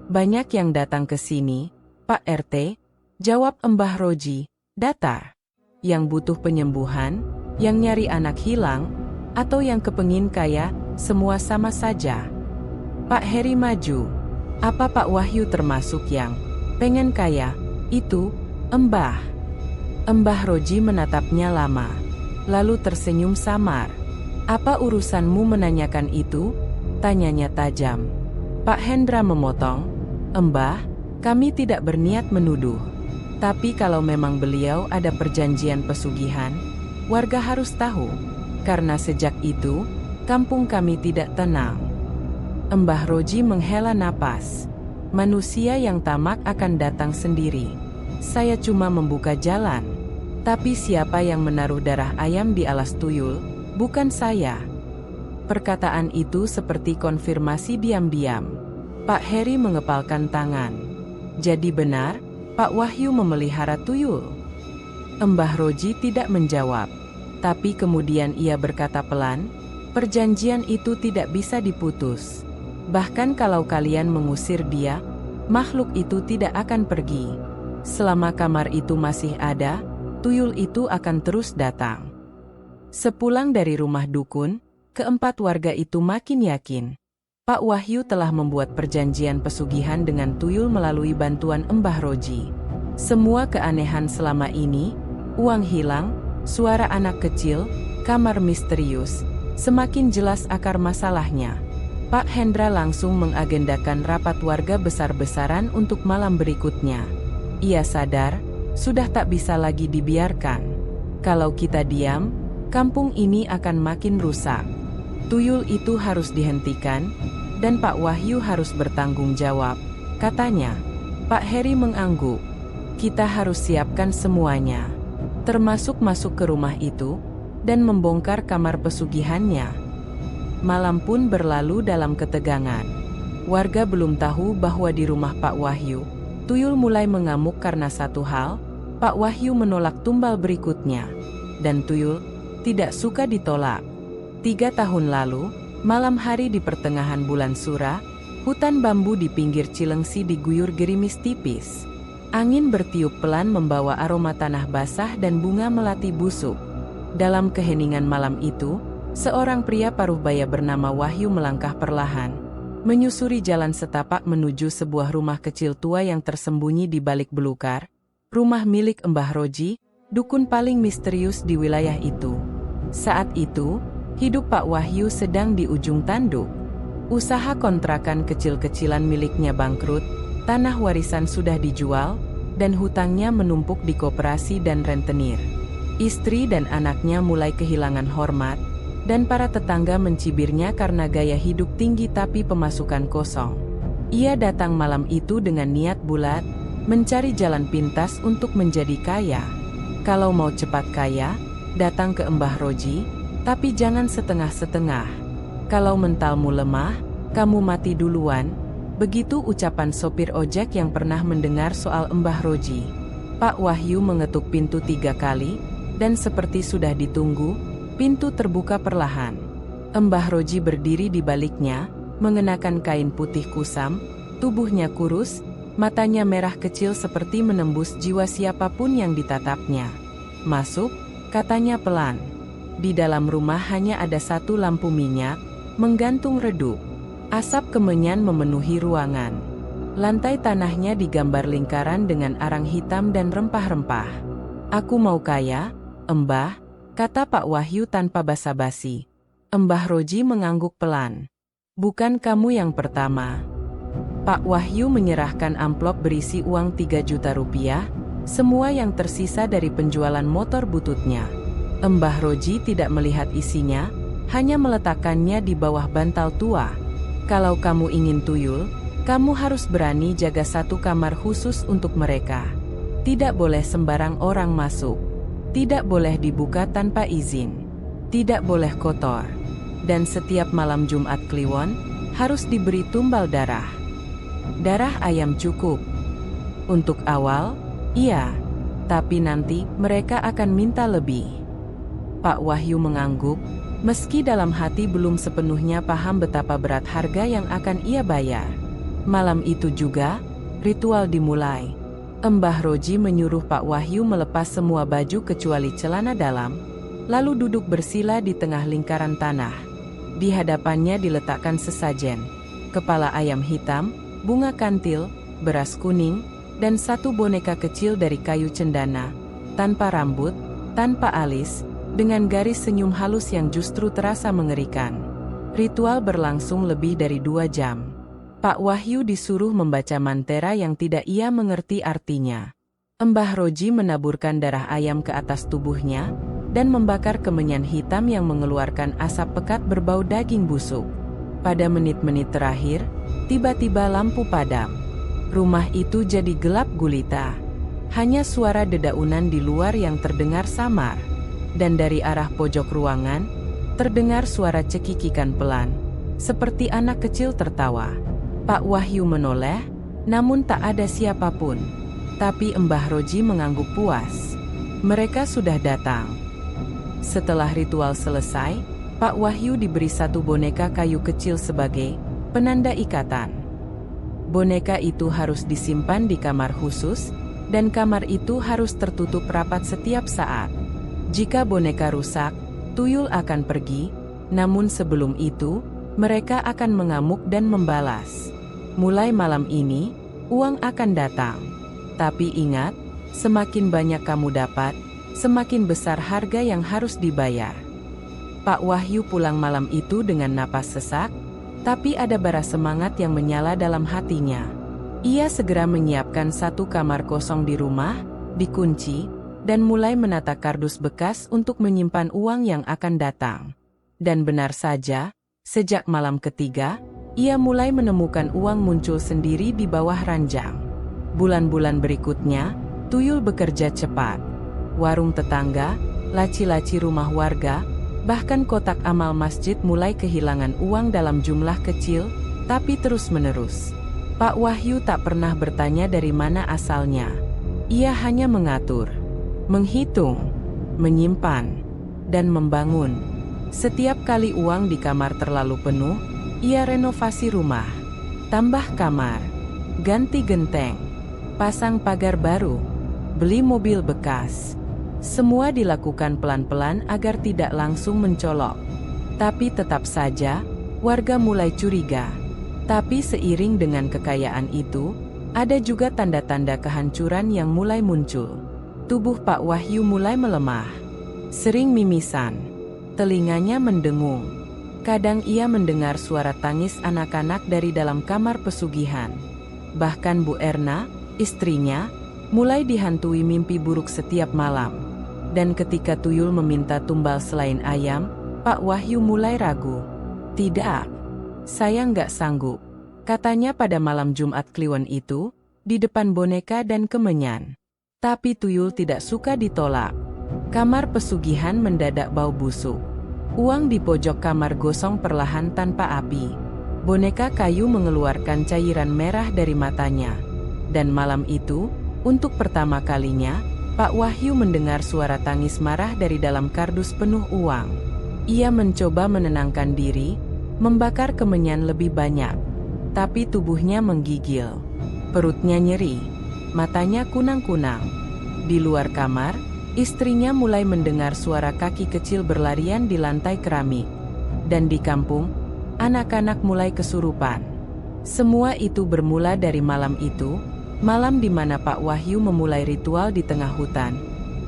"Banyak yang datang ke sini, Pak RT," jawab Mbah Roji. "Datar. Yang butuh penyembuhan, yang nyari anak hilang, atau yang kepengin kaya, semua sama saja." Pak Heri maju. "Apa Pak Wahyu termasuk yang pengen kaya, itu, Mbah?" Mbah Roji menatapnya lama, lalu tersenyum samar. "Apa urusanmu menanyakan itu?" tanyanya tajam. Pak Hendra memotong, "Mbah, kami tidak berniat menuduh. Tapi kalau memang beliau ada perjanjian pesugihan, warga harus tahu. Karena sejak itu, kampung kami tidak tenang." Mbah Roji menghela napas. "Manusia yang tamak akan datang sendiri. Saya cuma membuka jalan. Tapi siapa yang menaruh darah ayam di alas tuyul? Bukan saya." Perkataan itu seperti konfirmasi diam-diam. Pak Heri mengepalkan tangan. "Jadi benar, Pak Wahyu memelihara tuyul?" Mbah Roji tidak menjawab. Tapi kemudian ia berkata pelan, "Perjanjian itu tidak bisa diputus. Bahkan kalau kalian mengusir dia, makhluk itu tidak akan pergi. Selama kamar itu masih ada, tuyul itu akan terus datang." Sepulang dari rumah dukun, keempat warga itu makin yakin. Pak Wahyu telah membuat perjanjian pesugihan dengan tuyul melalui bantuan Mbah Roji. Semua keanehan selama ini, uang hilang, suara anak kecil, kamar misterius, semakin jelas akar masalahnya. Pak Hendra langsung mengagendakan rapat warga besar-besaran untuk malam berikutnya. Ia sadar, sudah tak bisa lagi dibiarkan. Kalau kita diam, kampung ini akan makin rusak. Tuyul itu harus dihentikan, dan Pak Wahyu harus bertanggung jawab, katanya. Pak Heri mengangguk. Kita harus siapkan semuanya, termasuk masuk ke rumah itu, dan membongkar kamar pesugihannya. Malam pun berlalu dalam ketegangan. Warga belum tahu bahwa di rumah Pak Wahyu, tuyul mulai mengamuk karena satu hal, Pak Wahyu menolak tumbal berikutnya. Dan tuyul tidak suka ditolak. 3 tahun lalu, malam hari di pertengahan bulan Sura, hutan bambu di pinggir Cilengsi diguyur gerimis tipis. Angin bertiup pelan membawa aroma tanah basah dan bunga melati busuk. Dalam keheningan malam itu, seorang pria paruh baya bernama Wahyu melangkah perlahan, menyusuri jalan setapak menuju sebuah rumah kecil tua yang tersembunyi di balik belukar, rumah milik Mbah Roji, dukun paling misterius di wilayah itu. Saat itu, hidup Pak Wahyu sedang di ujung tanduk. Usaha kontrakan kecil-kecilan miliknya bangkrut, tanah warisan sudah dijual, dan hutangnya menumpuk di koperasi dan rentenir. Istri dan anaknya mulai kehilangan hormat, dan para tetangga mencibirnya karena gaya hidup tinggi tapi pemasukan kosong. Ia datang malam itu dengan niat bulat, mencari jalan pintas untuk menjadi kaya. Kalau mau cepat kaya, datang ke Mbah Roji, tapi jangan setengah-setengah. Kalau mentalmu lemah, kamu mati duluan. Begitu ucapan sopir ojek yang pernah mendengar soal Mbah Roji. Pak Wahyu mengetuk pintu 3 kali, dan seperti sudah ditunggu, pintu terbuka perlahan. Mbah Roji berdiri di baliknya, mengenakan kain putih kusam, tubuhnya kurus, matanya merah kecil seperti menembus jiwa siapapun yang ditatapnya. Masuk, katanya pelan. Di dalam rumah hanya ada satu lampu minyak, menggantung redup. Asap kemenyan memenuhi ruangan. Lantai tanahnya digambar lingkaran dengan arang hitam dan rempah-rempah. Aku mau kaya, Mbah, kata Pak Wahyu tanpa basa-basi. Mbah Roji mengangguk pelan. Bukan kamu yang pertama. Pak Wahyu menyerahkan amplop berisi uang 3 juta rupiah, semua yang tersisa dari penjualan motor bututnya. Mbah Roji tidak melihat isinya, hanya meletakkannya di bawah bantal tua. Kalau kamu ingin tuyul, kamu harus berani jaga satu kamar khusus untuk mereka. Tidak boleh sembarang orang masuk. Tidak boleh dibuka tanpa izin. Tidak boleh kotor. Dan setiap malam Jumat Kliwon, harus diberi tumbal darah. Darah ayam cukup. Untuk awal, iya. Tapi nanti mereka akan minta lebih. Pak Wahyu mengangguk, meski dalam hati belum sepenuhnya paham betapa berat harga yang akan ia bayar. Malam itu juga, ritual dimulai. Mbah Roji menyuruh Pak Wahyu melepas semua baju kecuali celana dalam, lalu duduk bersila di tengah lingkaran tanah. Di hadapannya diletakkan sesajen, kepala ayam hitam, bunga kantil, beras kuning, dan satu boneka kecil dari kayu cendana, tanpa rambut, tanpa alis, dengan garis senyum halus yang justru terasa mengerikan. Ritual berlangsung lebih dari 2 jam. Pak Wahyu disuruh membaca mantera yang tidak ia mengerti artinya. Mbah Roji menaburkan darah ayam ke atas tubuhnya, dan membakar kemenyan hitam yang mengeluarkan asap pekat berbau daging busuk. Pada menit-menit terakhir, tiba-tiba lampu padam. Rumah itu jadi gelap gulita. Hanya suara dedaunan di luar yang terdengar samar. Dan dari arah pojok ruangan, terdengar suara cekikikan pelan, seperti anak kecil tertawa. Pak Wahyu menoleh, namun tak ada siapapun. Tapi Mbah Roji mengangguk puas. Mereka sudah datang. Setelah ritual selesai, Pak Wahyu diberi satu boneka kayu kecil sebagai penanda ikatan. Boneka itu harus disimpan di kamar khusus, dan kamar itu harus tertutup rapat setiap saat. Jika boneka rusak, tuyul akan pergi, namun sebelum itu, Mereka akan mengamuk dan membalas. Mulai malam ini, uang akan datang. Tapi ingat, semakin banyak kamu dapat, semakin besar harga yang harus dibayar. Pak Wahyu pulang malam itu dengan napas sesak, tapi ada bara semangat yang menyala dalam hatinya. Ia segera menyiapkan satu kamar kosong di rumah, dikunci, dan mulai menata kardus bekas untuk menyimpan uang yang akan datang. Dan benar saja, sejak malam ketiga, ia mulai menemukan uang muncul sendiri di bawah ranjang. Bulan-bulan berikutnya, tuyul bekerja cepat. Warung tetangga, laci-laci rumah warga, bahkan kotak amal masjid mulai kehilangan uang dalam jumlah kecil, tapi terus-menerus. Pak Wahyu tak pernah bertanya dari mana asalnya. Ia hanya mengatur, menghitung, menyimpan, dan membangun. Setiap kali uang di kamar terlalu penuh, ia renovasi rumah. Tambah kamar, ganti genteng, pasang pagar baru, beli mobil bekas. Semua dilakukan pelan-pelan agar tidak langsung mencolok. Tapi tetap saja, warga mulai curiga. Tapi seiring dengan kekayaan itu, ada juga tanda-tanda kehancuran yang mulai muncul. Tubuh Pak Wahyu mulai melemah. Sering mimisan. Telinganya mendengung. Kadang ia mendengar suara tangis anak-anak dari dalam kamar pesugihan. Bahkan Bu Erna, istrinya, mulai dihantui mimpi buruk setiap malam. Dan ketika tuyul meminta tumbal selain ayam, Pak Wahyu mulai ragu. Tidak. Saya nggak sanggup, katanya pada malam Jumat Kliwon itu, di depan boneka dan kemenyan. Tapi tuyul tidak suka ditolak. Kamar pesugihan mendadak bau busuk. Uang di pojok kamar gosong perlahan tanpa api. Boneka kayu mengeluarkan cairan merah dari matanya. Dan malam itu, untuk pertama kalinya, Pak Wahyu mendengar suara tangis marah dari dalam kardus penuh uang. Ia mencoba menenangkan diri, membakar kemenyan lebih banyak. Tapi tubuhnya menggigil. Perutnya nyeri. Matanya kunang-kunang. Di luar kamar, istrinya mulai mendengar suara kaki kecil berlarian di lantai keramik. Dan di kampung, anak-anak mulai kesurupan. Semua itu bermula dari malam itu, malam di mana Pak Wahyu memulai ritual di tengah hutan,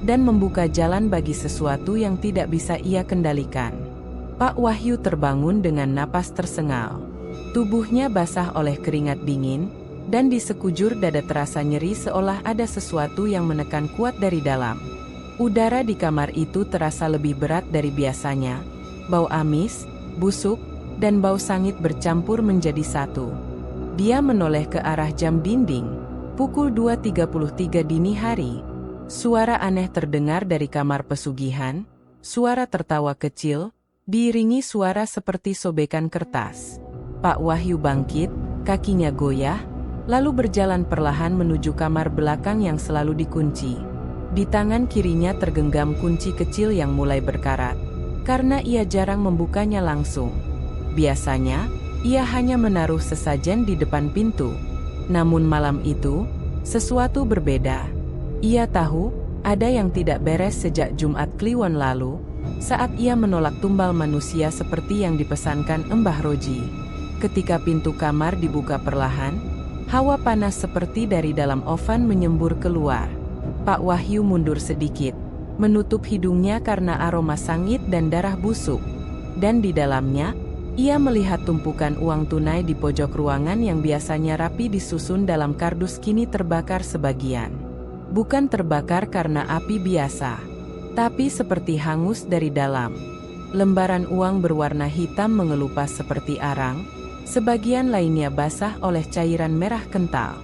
dan membuka jalan bagi sesuatu yang tidak bisa ia kendalikan. Pak Wahyu terbangun dengan napas tersengal. Tubuhnya basah oleh keringat dingin, dan di sekujur dada terasa nyeri seolah ada sesuatu yang menekan kuat dari dalam. Udara di kamar itu terasa lebih berat dari biasanya. Bau amis, busuk, dan bau sangit bercampur menjadi satu. Dia menoleh ke arah jam dinding. Pukul 2.33 dini hari. Suara aneh terdengar dari kamar pesugihan, suara tertawa kecil, diiringi suara seperti sobekan kertas. Pak Wahyu bangkit, kakinya goyah, lalu berjalan perlahan menuju kamar belakang yang selalu dikunci. Di tangan kirinya tergenggam kunci kecil yang mulai berkarat, karena ia jarang membukanya langsung. Biasanya, ia hanya menaruh sesajen di depan pintu. Namun malam itu, sesuatu berbeda. Ia tahu, ada yang tidak beres sejak Jumat Kliwon lalu, saat ia menolak tumbal manusia seperti yang dipesankan Mbah Roji. Ketika pintu kamar dibuka perlahan, hawa panas seperti dari dalam oven menyembur keluar. Pak Wahyu mundur sedikit, menutup hidungnya karena aroma sangit dan darah busuk. Dan di dalamnya, ia melihat tumpukan uang tunai di pojok ruangan yang biasanya rapi disusun dalam kardus kini terbakar sebagian. Bukan terbakar karena api biasa, tapi seperti hangus dari dalam. Lembaran uang berwarna hitam mengelupas seperti arang, sebagian lainnya basah oleh cairan merah kental.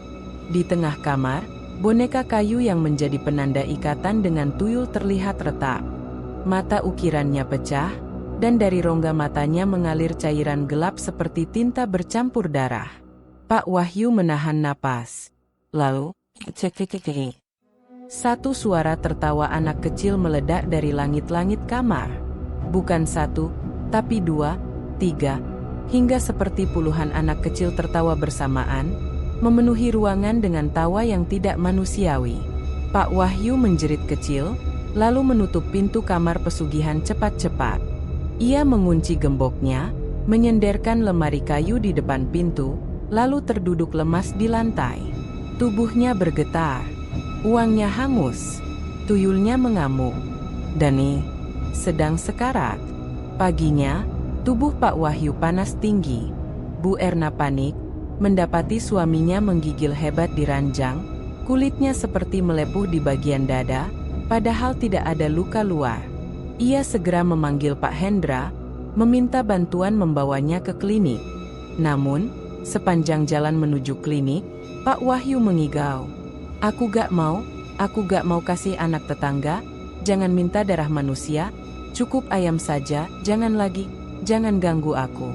Di tengah kamar, boneka kayu yang menjadi penanda ikatan dengan tuyul terlihat retak. Mata ukirannya pecah, dan dari rongga matanya mengalir cairan gelap seperti tinta bercampur darah. Pak Wahyu menahan napas. Lalu, cekekekek. Satu suara tertawa anak kecil meledak dari langit-langit kamar. Bukan satu, tapi dua, tiga, hingga seperti puluhan anak kecil tertawa bersamaan, memenuhi ruangan dengan tawa yang tidak manusiawi. Pak Wahyu menjerit kecil, lalu menutup pintu kamar pesugihan cepat-cepat. Ia mengunci gemboknya, menyenderkan lemari kayu di depan pintu, lalu terduduk lemas di lantai. Tubuhnya bergetar. Uangnya hangus. Tuyulnya mengamuk. Dani sedang sekarat. Paginya, tubuh Pak Wahyu panas tinggi. Bu Erna panik, mendapati suaminya menggigil hebat di ranjang, kulitnya seperti melepuh di bagian dada, padahal tidak ada luka luar. Ia segera memanggil Pak Hendra, meminta bantuan membawanya ke klinik. Namun, sepanjang jalan menuju klinik, Pak Wahyu mengigau. Aku gak mau kasih anak tetangga, jangan minta darah manusia, cukup ayam saja, jangan ganggu aku.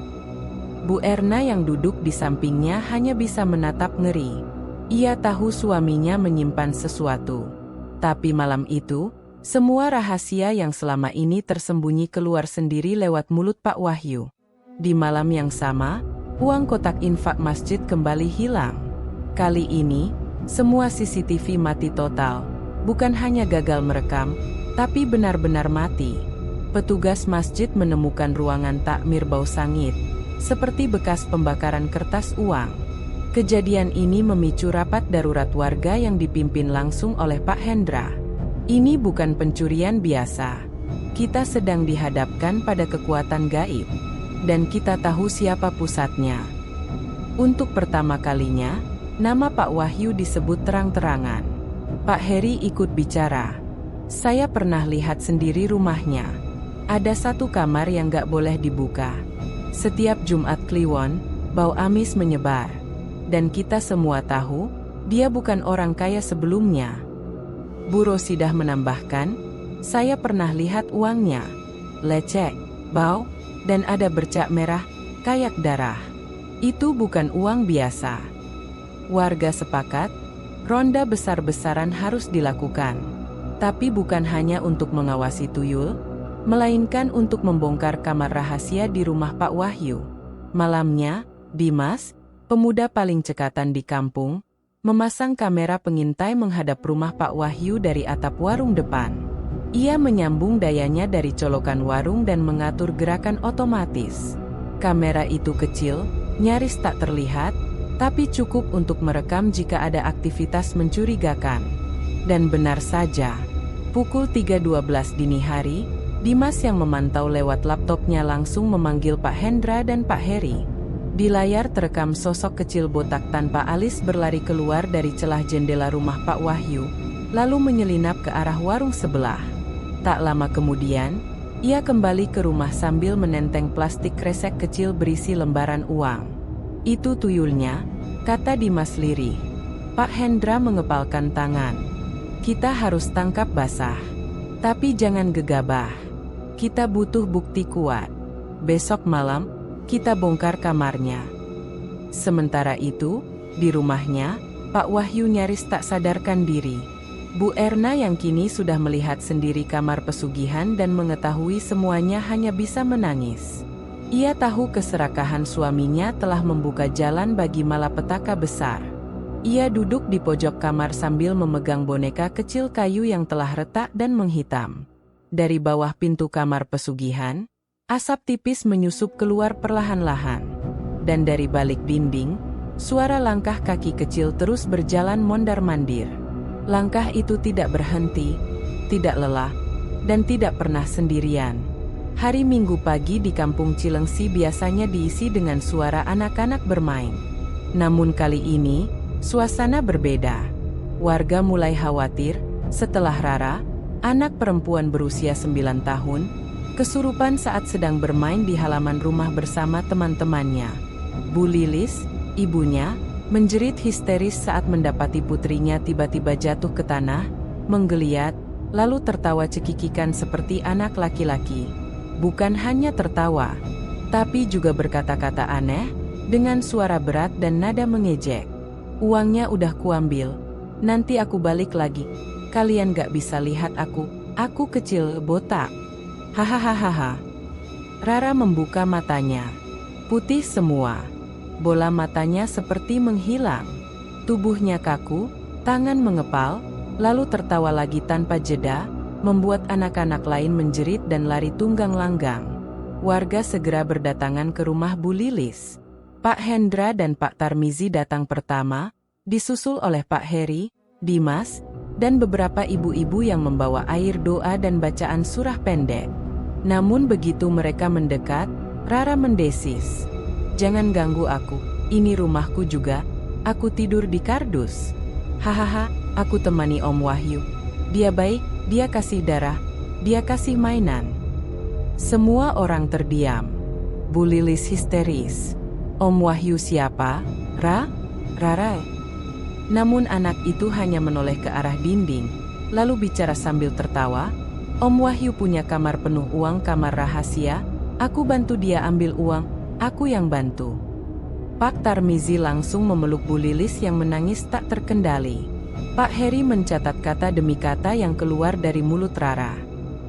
Bu Erna yang duduk di sampingnya hanya bisa menatap ngeri. Ia tahu suaminya menyimpan sesuatu. Tapi malam itu, semua rahasia yang selama ini tersembunyi keluar sendiri lewat mulut Pak Wahyu. Di malam yang sama, uang kotak infak masjid kembali hilang. Kali ini, semua CCTV mati total. Bukan hanya gagal merekam, tapi benar-benar mati. Petugas masjid menemukan ruangan takmir bau sangit, seperti bekas pembakaran kertas uang. Kejadian ini memicu rapat darurat warga yang dipimpin langsung oleh Pak Hendra. Ini bukan pencurian biasa. Kita sedang dihadapkan pada kekuatan gaib. Dan kita tahu siapa pusatnya. Untuk pertama kalinya, nama Pak Wahyu disebut terang-terangan. Pak Heri ikut bicara. Saya pernah lihat sendiri rumahnya. Ada satu kamar yang gak boleh dibuka. Setiap Jumat Kliwon, bau amis menyebar. Dan kita semua tahu, dia bukan orang kaya sebelumnya. Bu Rosidah menambahkan, saya pernah lihat uangnya. Lecek, bau, dan ada bercak merah, kayak darah. Itu bukan uang biasa. Warga sepakat, ronda besar-besaran harus dilakukan. Tapi bukan hanya untuk mengawasi tuyul, melainkan untuk membongkar kamar rahasia di rumah Pak Wahyu. Malamnya, Dimas, pemuda paling cekatan di kampung, memasang kamera pengintai menghadap rumah Pak Wahyu dari atap warung depan. Ia menyambung dayanya dari colokan warung dan mengatur gerakan otomatis. Kamera itu kecil, nyaris tak terlihat, tapi cukup untuk merekam jika ada aktivitas mencurigakan. Dan benar saja, pukul 3.12 dini hari, Dimas yang memantau lewat laptopnya langsung memanggil Pak Hendra dan Pak Heri. Di layar terekam sosok kecil botak tanpa alis berlari keluar dari celah jendela rumah Pak Wahyu, lalu menyelinap ke arah warung sebelah. Tak lama kemudian, ia kembali ke rumah sambil menenteng plastik kresek kecil berisi lembaran uang. Itu tuyulnya, kata Dimas lirih. Pak Hendra mengepalkan tangan. Kita harus tangkap basah. Tapi jangan gegabah. Kita butuh bukti kuat. Besok malam, kita bongkar kamarnya. Sementara itu, di rumahnya, Pak Wahyu nyaris tak sadarkan diri. Bu Erna yang kini sudah melihat sendiri kamar pesugihan dan mengetahui semuanya hanya bisa menangis. Ia tahu keserakahan suaminya telah membuka jalan bagi malapetaka besar. Ia duduk di pojok kamar sambil memegang boneka kecil kayu yang telah retak dan menghitam. Dari bawah pintu kamar pesugihan, asap tipis menyusup keluar perlahan-lahan. Dan dari balik dinding, suara langkah kaki kecil terus berjalan mondar-mandir. Langkah itu tidak berhenti, tidak lelah, dan tidak pernah sendirian. Hari Minggu pagi di kampung Cilengsi biasanya diisi dengan suara anak-anak bermain. Namun kali ini, suasana berbeda. Warga mulai khawatir, setelah Rara, anak perempuan berusia 9 tahun, kesurupan saat sedang bermain di halaman rumah bersama teman-temannya. Bu Lilis, ibunya, menjerit histeris saat mendapati putrinya tiba-tiba jatuh ke tanah, menggeliat, lalu tertawa cekikikan seperti anak laki-laki. Bukan hanya tertawa, tapi juga berkata-kata aneh, dengan suara berat dan nada mengejek. Uangnya udah kuambil, nanti aku balik lagi. Kalian gak bisa lihat aku kecil botak. Hahaha. Rara membuka matanya. Putih semua. Bola matanya seperti menghilang. Tubuhnya kaku, tangan mengepal, lalu tertawa lagi tanpa jeda, membuat anak-anak lain menjerit dan lari tunggang langgang. warga segera berdatangan ke rumah Bu Lilis. Pak Hendra dan Pak Tarmizi datang pertama, disusul oleh Pak Heri, Dimas, dan beberapa ibu-ibu yang membawa air doa dan bacaan surah pendek. Namun begitu mereka mendekat, Rara mendesis. "Jangan ganggu aku, ini rumahku juga, aku tidur di kardus." "Hahaha, aku temani Om Wahyu. Dia baik, dia kasih darah, dia kasih mainan." Semua orang terdiam. Bu Lilis histeris. "Om Wahyu siapa? Rara?" Namun anak itu hanya menoleh ke arah dinding, lalu bicara sambil tertawa, "Om Wahyu punya kamar penuh uang, kamar rahasia, aku bantu dia ambil uang, aku yang bantu." Pak Tarmizi langsung memeluk Bu Lilis yang menangis tak terkendali. Pak Heri mencatat kata demi kata yang keluar dari mulut Rara.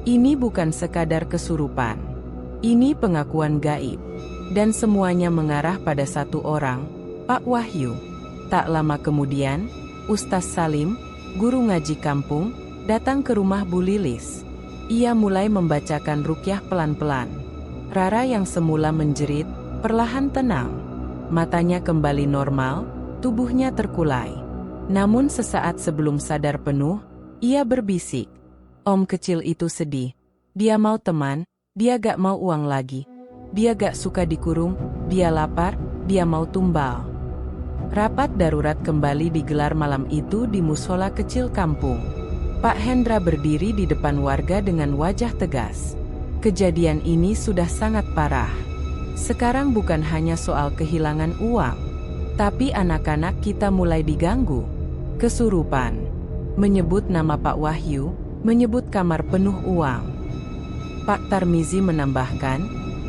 Ini bukan sekadar kesurupan. Ini pengakuan gaib. Dan semuanya mengarah pada satu orang, Pak Wahyu. Tak lama kemudian, Ustaz Salim, guru ngaji kampung, datang ke rumah Bu Lilis. Ia mulai membacakan ruqyah pelan-pelan. Rara yang semula menjerit, perlahan tenang. Matanya kembali normal, tubuhnya terkulai. Namun sesaat sebelum sadar penuh, ia berbisik. Om kecil itu sedih. Dia mau teman, dia gak mau uang lagi. Dia gak suka dikurung, dia lapar, dia mau tumbal. Rapat darurat kembali digelar malam itu di musola kecil kampung. Pak Hendra berdiri di depan warga dengan wajah tegas. Kejadian ini sudah sangat parah. Sekarang bukan hanya soal kehilangan uang, tapi anak-anak kita mulai diganggu. Kesurupan. Menyebut nama Pak Wahyu, menyebut kamar penuh uang. Pak Tarmizi menambahkan,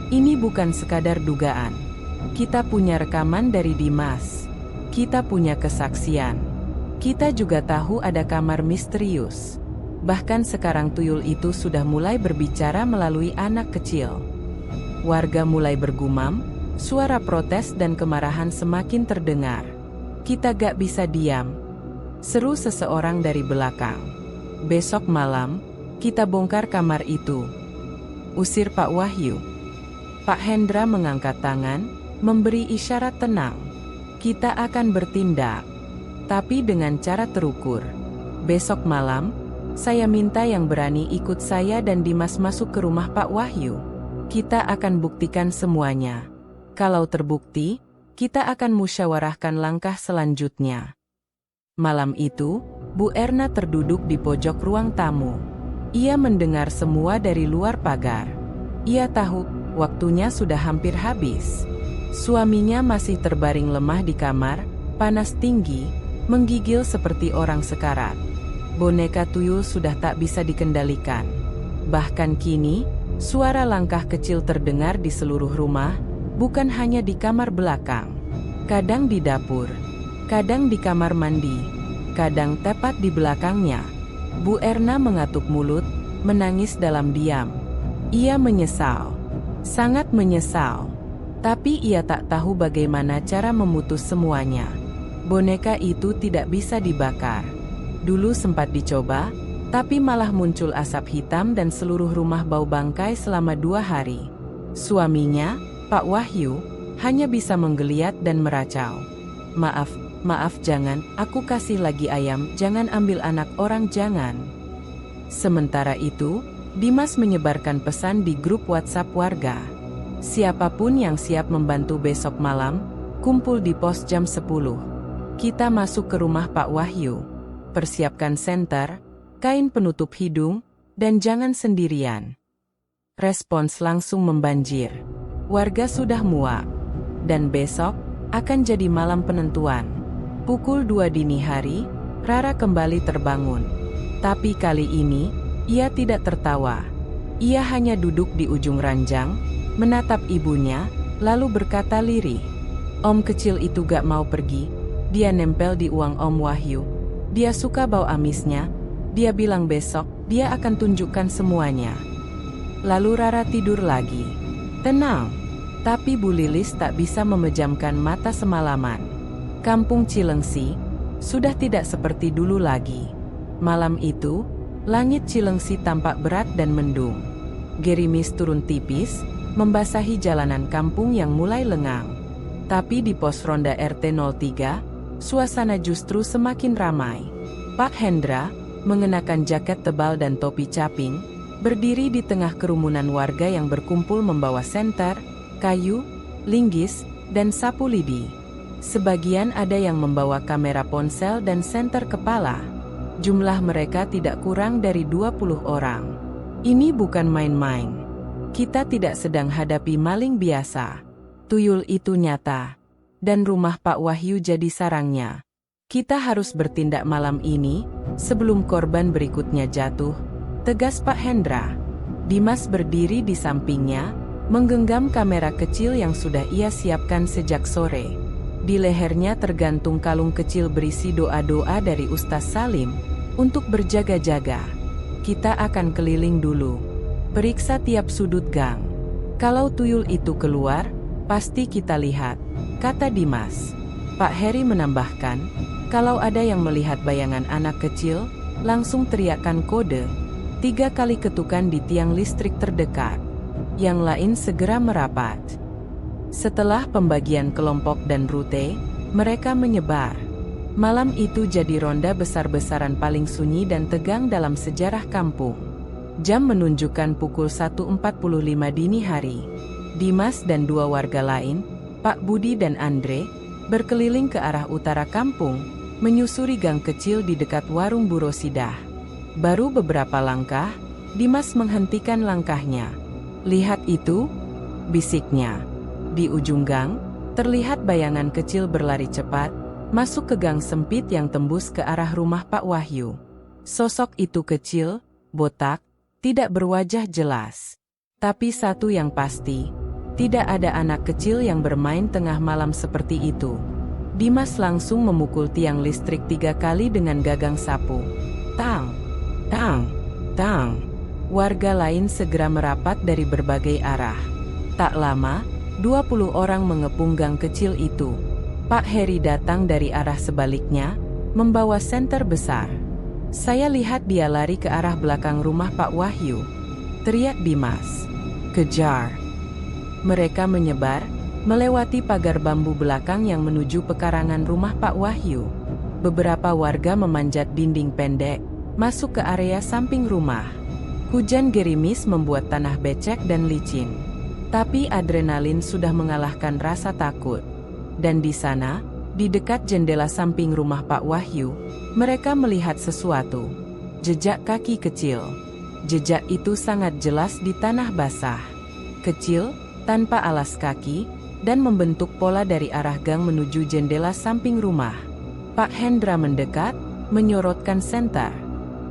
ini bukan sekadar dugaan. Kita punya rekaman dari Dimas. Kita punya kesaksian. Kita juga tahu ada kamar misterius. Bahkan sekarang tuyul itu sudah mulai berbicara melalui anak kecil. Warga mulai bergumam, suara protes dan kemarahan semakin terdengar. Kita gak bisa diam, seru seseorang dari belakang. Besok malam, kita bongkar kamar itu. Usir Pak Wahyu. Pak Hendra mengangkat tangan, memberi isyarat tenang. Kita akan bertindak, tapi dengan cara terukur. Besok malam, saya minta yang berani ikut saya dan Dimas masuk ke rumah Pak Wahyu. Kita akan buktikan semuanya. Kalau terbukti, kita akan musyawarahkan langkah selanjutnya. Malam itu, Bu Erna terduduk di pojok ruang tamu. Ia mendengar semua dari luar pagar. Ia tahu, waktunya sudah hampir habis. Suaminya masih terbaring lemah di kamar, panas tinggi, menggigil seperti orang sekarat. Boneka tuyul sudah tak bisa dikendalikan. Bahkan kini, suara langkah kecil terdengar di seluruh rumah, bukan hanya di kamar belakang. Kadang di dapur, kadang di kamar mandi, kadang tepat di belakangnya. Bu Erna mengatuk mulut, menangis dalam diam. Ia menyesal, sangat menyesal. Tapi ia tak tahu bagaimana cara memutus semuanya. Boneka itu tidak bisa dibakar. Dulu sempat dicoba, tapi malah muncul asap hitam dan seluruh rumah bau bangkai selama 2 hari. Suaminya, Pak Wahyu, hanya bisa menggeliat dan meracau. Maaf jangan, aku kasih lagi ayam, jangan ambil anak orang, jangan." Sementara itu, Dimas menyebarkan pesan di grup WhatsApp warga. Siapapun yang siap membantu besok malam, kumpul di pos jam 10. Kita masuk ke rumah Pak Wahyu. Persiapkan senter, kain penutup hidung, dan jangan sendirian. Respons langsung membanjir. Warga sudah muak. Dan besok, akan jadi malam penentuan. Pukul 2 dini hari, Rara kembali terbangun. Tapi kali ini, ia tidak tertawa. Ia hanya duduk di ujung ranjang, menatap ibunya, lalu berkata lirih. Om kecil itu gak mau pergi, dia nempel di uang Om Wahyu. Dia suka bau amisnya, dia bilang besok, dia akan tunjukkan semuanya. Lalu Rara tidur lagi. Tenang, tapi Bu Lilis tak bisa memejamkan mata semalaman. Kampung Cilengsi sudah tidak seperti dulu lagi. Malam itu, langit Cilengsi tampak berat dan mendung. Gerimis turun tipis, membasahi jalanan kampung yang mulai lengang. Tapi di pos ronda RT 03, suasana justru semakin ramai. Pak Hendra, mengenakan jaket tebal dan topi caping, berdiri di tengah kerumunan warga yang berkumpul membawa senter, kayu, linggis, dan sapu lidi. Sebagian ada yang membawa kamera ponsel dan senter kepala. Jumlah mereka tidak kurang dari 20 orang. Ini bukan main-main. Kita tidak sedang hadapi maling biasa. Tuyul itu nyata. Dan rumah Pak Wahyu jadi sarangnya. Kita harus bertindak malam ini, sebelum korban berikutnya jatuh, tegas Pak Hendra. Dimas berdiri di sampingnya, menggenggam kamera kecil yang sudah ia siapkan sejak sore. Di lehernya tergantung kalung kecil berisi doa-doa dari Ustaz Salim, untuk berjaga-jaga. Kita akan keliling dulu. Periksa tiap sudut gang. Kalau tuyul itu keluar, pasti kita lihat, kata Dimas. Pak Heri menambahkan, kalau ada yang melihat bayangan anak kecil, langsung teriakkan kode. 3 kali ketukan di tiang listrik terdekat. Yang lain segera merapat. Setelah pembagian kelompok dan rute, mereka menyebar. Malam itu jadi ronda besar-besaran paling sunyi dan tegang dalam sejarah kampung. Jam menunjukkan pukul 1.45 dini hari. Dimas dan 2 warga lain, Pak Budi dan Andre, berkeliling ke arah utara kampung, menyusuri gang kecil di dekat warung Bu Rosidah. Baru beberapa langkah, Dimas menghentikan langkahnya. "Lihat itu," bisiknya. Di ujung gang, terlihat bayangan kecil berlari cepat, masuk ke gang sempit yang tembus ke arah rumah Pak Wahyu. Sosok itu kecil, botak, tidak berwajah jelas. Tapi satu yang pasti, tidak ada anak kecil yang bermain tengah malam seperti itu. Dimas langsung memukul tiang listrik 3 kali dengan gagang sapu. Tang, tang, tang. Warga lain segera merapat dari berbagai arah. Tak lama, 20 orang mengepung gang kecil itu. Pak Heri datang dari arah sebaliknya, membawa senter besar. "Saya lihat dia lari ke arah belakang rumah Pak Wahyu," teriak Dimas. "Kejar!" Mereka menyebar, melewati pagar bambu belakang yang menuju pekarangan rumah Pak Wahyu. Beberapa warga memanjat dinding pendek, masuk ke area samping rumah. Hujan gerimis membuat tanah becek dan licin. Tapi adrenalin sudah mengalahkan rasa takut. Dan di sana, di dekat jendela samping rumah Pak Wahyu, mereka melihat sesuatu. Jejak kaki kecil. Jejak itu sangat jelas di tanah basah. Kecil, tanpa alas kaki, dan membentuk pola dari arah gang menuju jendela samping rumah. Pak Hendra mendekat, menyorotkan senter.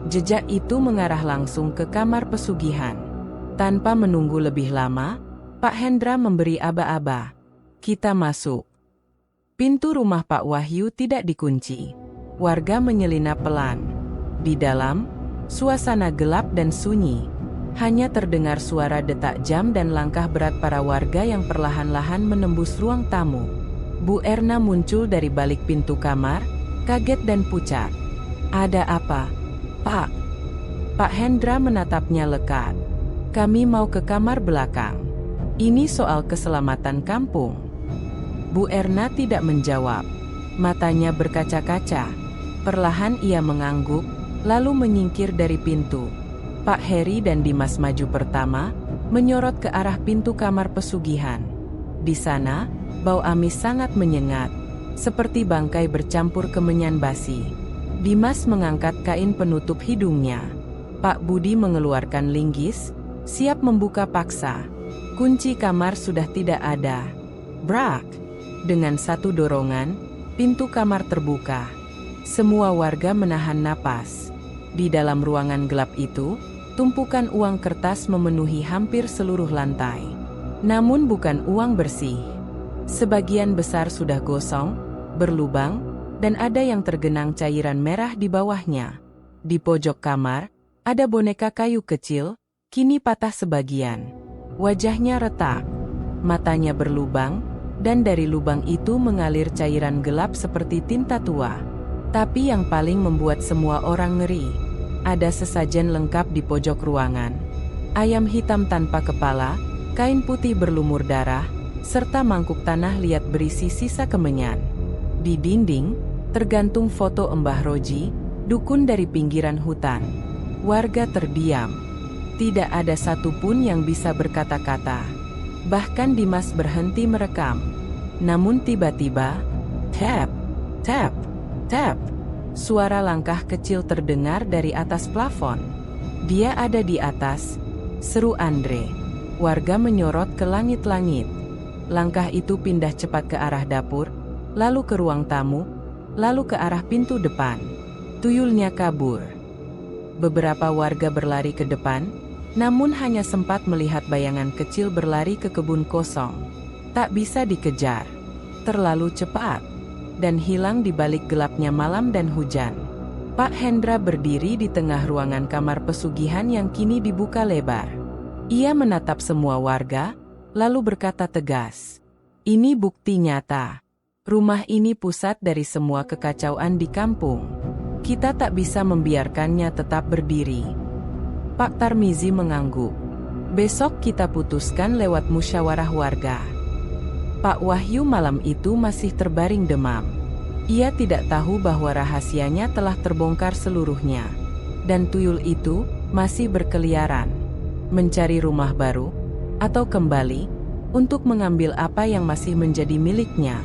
Jejak itu mengarah langsung ke kamar pesugihan. Tanpa menunggu lebih lama, Pak Hendra memberi aba-aba. "Kita masuk." Pintu rumah Pak Wahyu tidak dikunci. Warga menyelinap pelan. Di dalam, suasana gelap dan sunyi. Hanya terdengar suara detak jam dan langkah berat para warga yang perlahan-lahan menembus ruang tamu. Bu Erna muncul dari balik pintu kamar, kaget dan pucat. "Ada apa, Pak?" Pak Hendra menatapnya lekat. "Kami mau ke kamar belakang. Ini soal keselamatan kampung." Bu Erna tidak menjawab. Matanya berkaca-kaca. Perlahan ia mengangguk, lalu menyingkir dari pintu. Pak Heri dan Dimas maju pertama, menyorot ke arah pintu kamar pesugihan. Di sana, bau amis sangat menyengat, seperti bangkai bercampur kemenyan basi. Dimas mengangkat kain penutup hidungnya. Pak Budi mengeluarkan linggis, siap membuka paksa. Kunci kamar sudah tidak ada. Brak! Dengan satu dorongan, pintu kamar terbuka. Semua warga menahan napas. Di dalam ruangan gelap itu, tumpukan uang kertas memenuhi hampir seluruh lantai. Namun bukan uang bersih. Sebagian besar sudah gosong, berlubang, dan ada yang tergenang cairan merah di bawahnya. Di pojok kamar, ada boneka kayu kecil, kini patah sebagian. Wajahnya retak, matanya berlubang, dan dari lubang itu mengalir cairan gelap seperti tinta tua. Tapi yang paling membuat semua orang ngeri, ada sesajen lengkap di pojok ruangan. Ayam hitam tanpa kepala, kain putih berlumur darah, serta mangkuk tanah liat berisi sisa kemenyan. Di dinding, tergantung foto Mbah Roji, dukun dari pinggiran hutan. Warga terdiam. Tidak ada satupun yang bisa berkata-kata. Bahkan Dimas berhenti merekam. Namun tiba-tiba, tap, tap, tap. Suara langkah kecil terdengar dari atas plafon. Dia ada di atas, seru Andre. Warga menyorot ke langit-langit. Langkah itu pindah cepat ke arah dapur, lalu ke ruang tamu, lalu ke arah pintu depan. Tuyulnya kabur. Beberapa warga berlari ke depan, namun hanya sempat melihat bayangan kecil berlari ke kebun kosong. Tak bisa dikejar. Terlalu cepat. Dan hilang di balik gelapnya malam dan hujan. Pak Hendra berdiri di tengah ruangan kamar pesugihan yang kini dibuka lebar. Ia menatap semua warga, lalu berkata tegas, "Ini bukti nyata. Rumah ini pusat dari semua kekacauan di kampung. Kita tak bisa membiarkannya tetap berdiri." Pak Tarmizi mengangguk. "Besok kita putuskan lewat musyawarah warga." Pak Wahyu malam itu masih terbaring demam. Ia tidak tahu bahwa rahasianya telah terbongkar seluruhnya. Dan tuyul itu masih berkeliaran. Mencari rumah baru, atau kembali, untuk mengambil apa yang masih menjadi miliknya.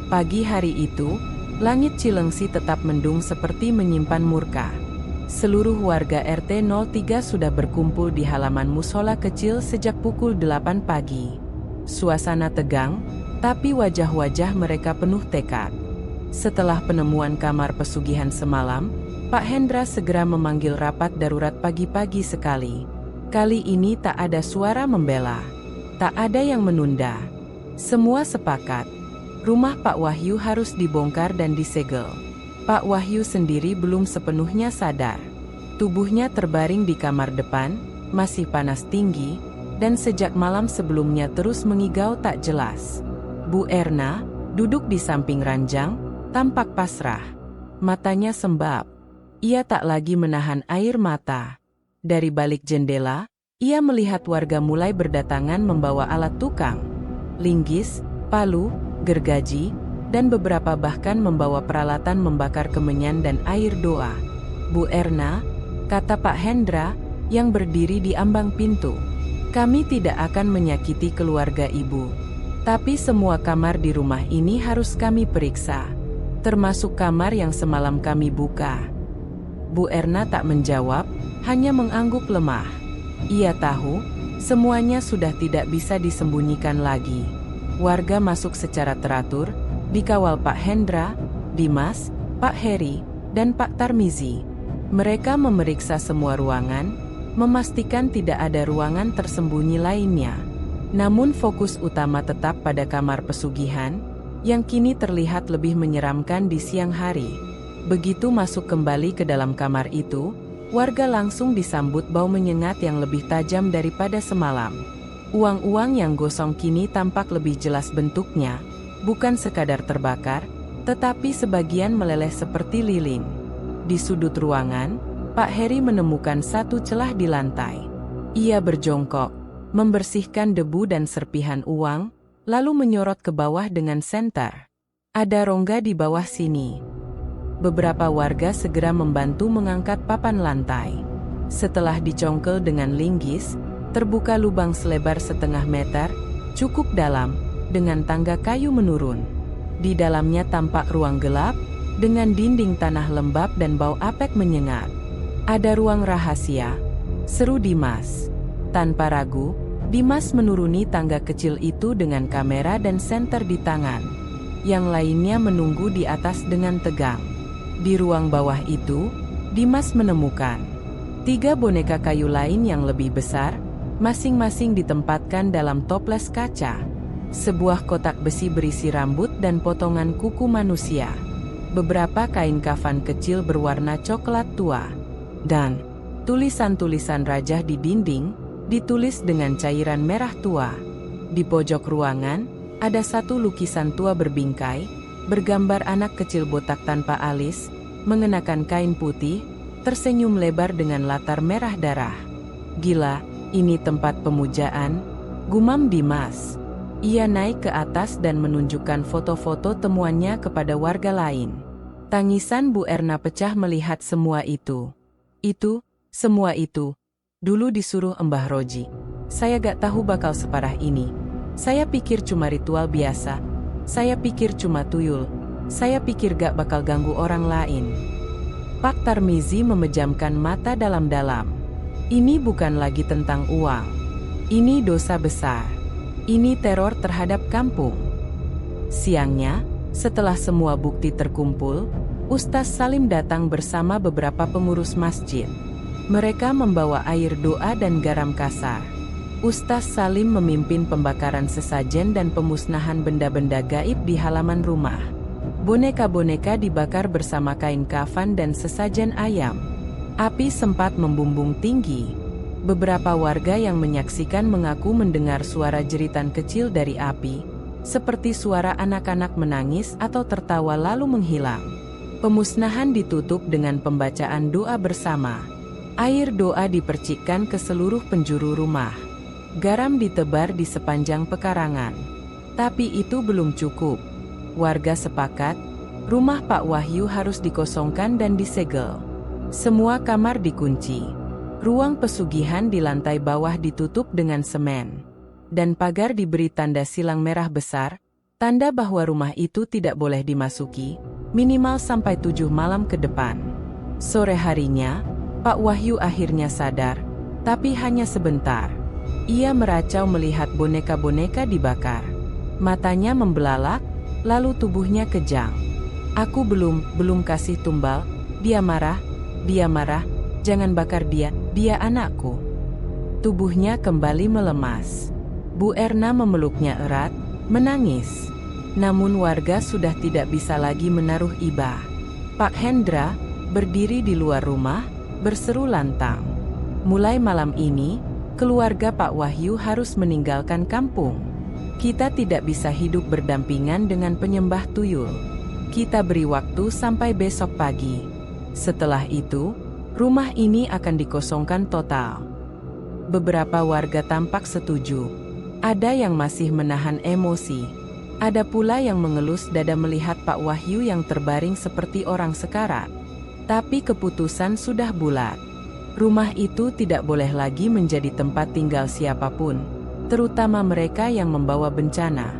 Pagi hari itu, langit Cilengsi tetap mendung seperti menyimpan murka. Seluruh warga RT 03 sudah berkumpul di halaman musola kecil sejak pukul 8 pagi. Suasana tegang, tapi wajah-wajah mereka penuh tekad. Setelah penemuan kamar pesugihan semalam, Pak Hendra segera memanggil rapat darurat pagi-pagi sekali. Kali ini tak ada suara membela. Tak ada yang menunda. Semua sepakat. Rumah Pak Wahyu harus dibongkar dan disegel. Pak Wahyu sendiri belum sepenuhnya sadar. Tubuhnya terbaring di kamar depan, masih panas tinggi, dan sejak malam sebelumnya terus mengigau tak jelas. Bu Erna, duduk di samping ranjang, tampak pasrah. Matanya sembab. Ia tak lagi menahan air mata. Dari balik jendela, ia melihat warga mulai berdatangan membawa alat tukang. Linggis, palu, gergaji, dan beberapa bahkan membawa peralatan membakar kemenyan dan air doa. "Bu Erna," kata Pak Hendra, yang berdiri di ambang pintu, "kami tidak akan menyakiti keluarga Ibu. Tapi semua kamar di rumah ini harus kami periksa, termasuk kamar yang semalam kami buka." Bu Erna tak menjawab, hanya mengangguk lemah. Ia tahu, semuanya sudah tidak bisa disembunyikan lagi. Warga masuk secara teratur, dikawal Pak Hendra, Dimas, Pak Heri, dan Pak Tarmizi. Mereka memeriksa semua ruangan, memastikan tidak ada ruangan tersembunyi lainnya. Namun fokus utama tetap pada kamar pesugihan, yang kini terlihat lebih menyeramkan di siang hari. Begitu masuk kembali ke dalam kamar itu, warga langsung disambut bau menyengat yang lebih tajam daripada semalam. Uang-uang yang gosong kini tampak lebih jelas bentuknya, bukan sekadar terbakar, tetapi sebagian meleleh seperti lilin. Di sudut ruangan, Pak Heri menemukan satu celah di lantai. Ia berjongkok, membersihkan debu dan serpihan uang, lalu menyorot ke bawah dengan senter. "Ada rongga di bawah sini." Beberapa warga segera membantu mengangkat papan lantai. Setelah dicongkel dengan linggis, terbuka lubang selebar setengah meter, cukup dalam, dengan tangga kayu menurun. Di dalamnya tampak ruang gelap, dengan dinding tanah lembab dan bau apek menyengat. "Ada ruang rahasia," seru Dimas. Tanpa ragu, Dimas menuruni tangga kecil itu dengan kamera dan senter di tangan. Yang lainnya menunggu di atas dengan tegang. Di ruang bawah itu, Dimas menemukan 3 boneka kayu lain yang lebih besar, masing-masing ditempatkan dalam toples kaca. Sebuah kotak besi berisi rambut dan potongan kuku manusia. Beberapa kain kafan kecil berwarna coklat tua. Dan tulisan-tulisan rajah di dinding, ditulis dengan cairan merah tua. Di pojok ruangan, ada satu lukisan tua berbingkai, bergambar anak kecil botak tanpa alis, mengenakan kain putih, tersenyum lebar dengan latar merah darah. "Gila, ini tempat pemujaan," Gumam Dimas. Ia naik ke atas dan menunjukkan foto-foto temuannya kepada warga lain. Tangisan Bu Erna pecah melihat semua itu. Semua itu. Dulu disuruh Mbah Roji. Saya gak tahu bakal separah ini. Saya pikir cuma ritual biasa. Saya pikir cuma tuyul. Saya pikir gak bakal ganggu orang lain. Pak Tarmizi memejamkan mata dalam-dalam. Ini bukan lagi tentang uang. Ini dosa besar. Ini teror terhadap kampung. Siangnya, setelah semua bukti terkumpul, Ustaz Salim datang bersama beberapa pengurus masjid. Mereka membawa air doa dan garam kasar. Ustaz Salim memimpin pembakaran sesajen dan pemusnahan benda-benda gaib di halaman rumah. Boneka-boneka dibakar bersama kain kafan dan sesajen ayam. Api sempat membumbung tinggi. Beberapa warga yang menyaksikan mengaku mendengar suara jeritan kecil dari api, seperti suara anak-anak menangis atau tertawa lalu menghilang. Pemusnahan ditutup dengan pembacaan doa bersama. Air doa dipercikkan ke seluruh penjuru rumah. Garam ditebar di sepanjang pekarangan. Tapi itu belum cukup. Warga sepakat, rumah Pak Wahyu harus dikosongkan dan disegel. Semua kamar dikunci. Ruang pesugihan di lantai bawah ditutup dengan semen. Dan pagar diberi tanda silang merah besar, tanda bahwa rumah itu tidak boleh dimasuki, minimal sampai 7 malam ke depan. Sore harinya, Pak Wahyu akhirnya sadar, tapi hanya sebentar. Ia meracau melihat boneka-boneka dibakar. Matanya membelalak, lalu tubuhnya kejang. Aku belum kasih tumbal, dia marah, jangan bakar dia anakku. Tubuhnya kembali melemas. Bu Erna memeluknya erat, menangis. Namun warga sudah tidak bisa lagi menaruh iba. Pak Hendra berdiri di luar rumah, berseru lantang. Mulai malam ini, keluarga Pak Wahyu harus meninggalkan kampung. Kita tidak bisa hidup berdampingan dengan penyembah tuyul. Kita beri waktu sampai besok pagi. Setelah itu, rumah ini akan dikosongkan total. Beberapa warga tampak setuju. Ada yang masih menahan emosi. Ada pula yang mengelus dada melihat Pak Wahyu yang terbaring seperti orang sekarat. Tapi keputusan sudah bulat. Rumah itu tidak boleh lagi menjadi tempat tinggal siapapun, terutama mereka yang membawa bencana.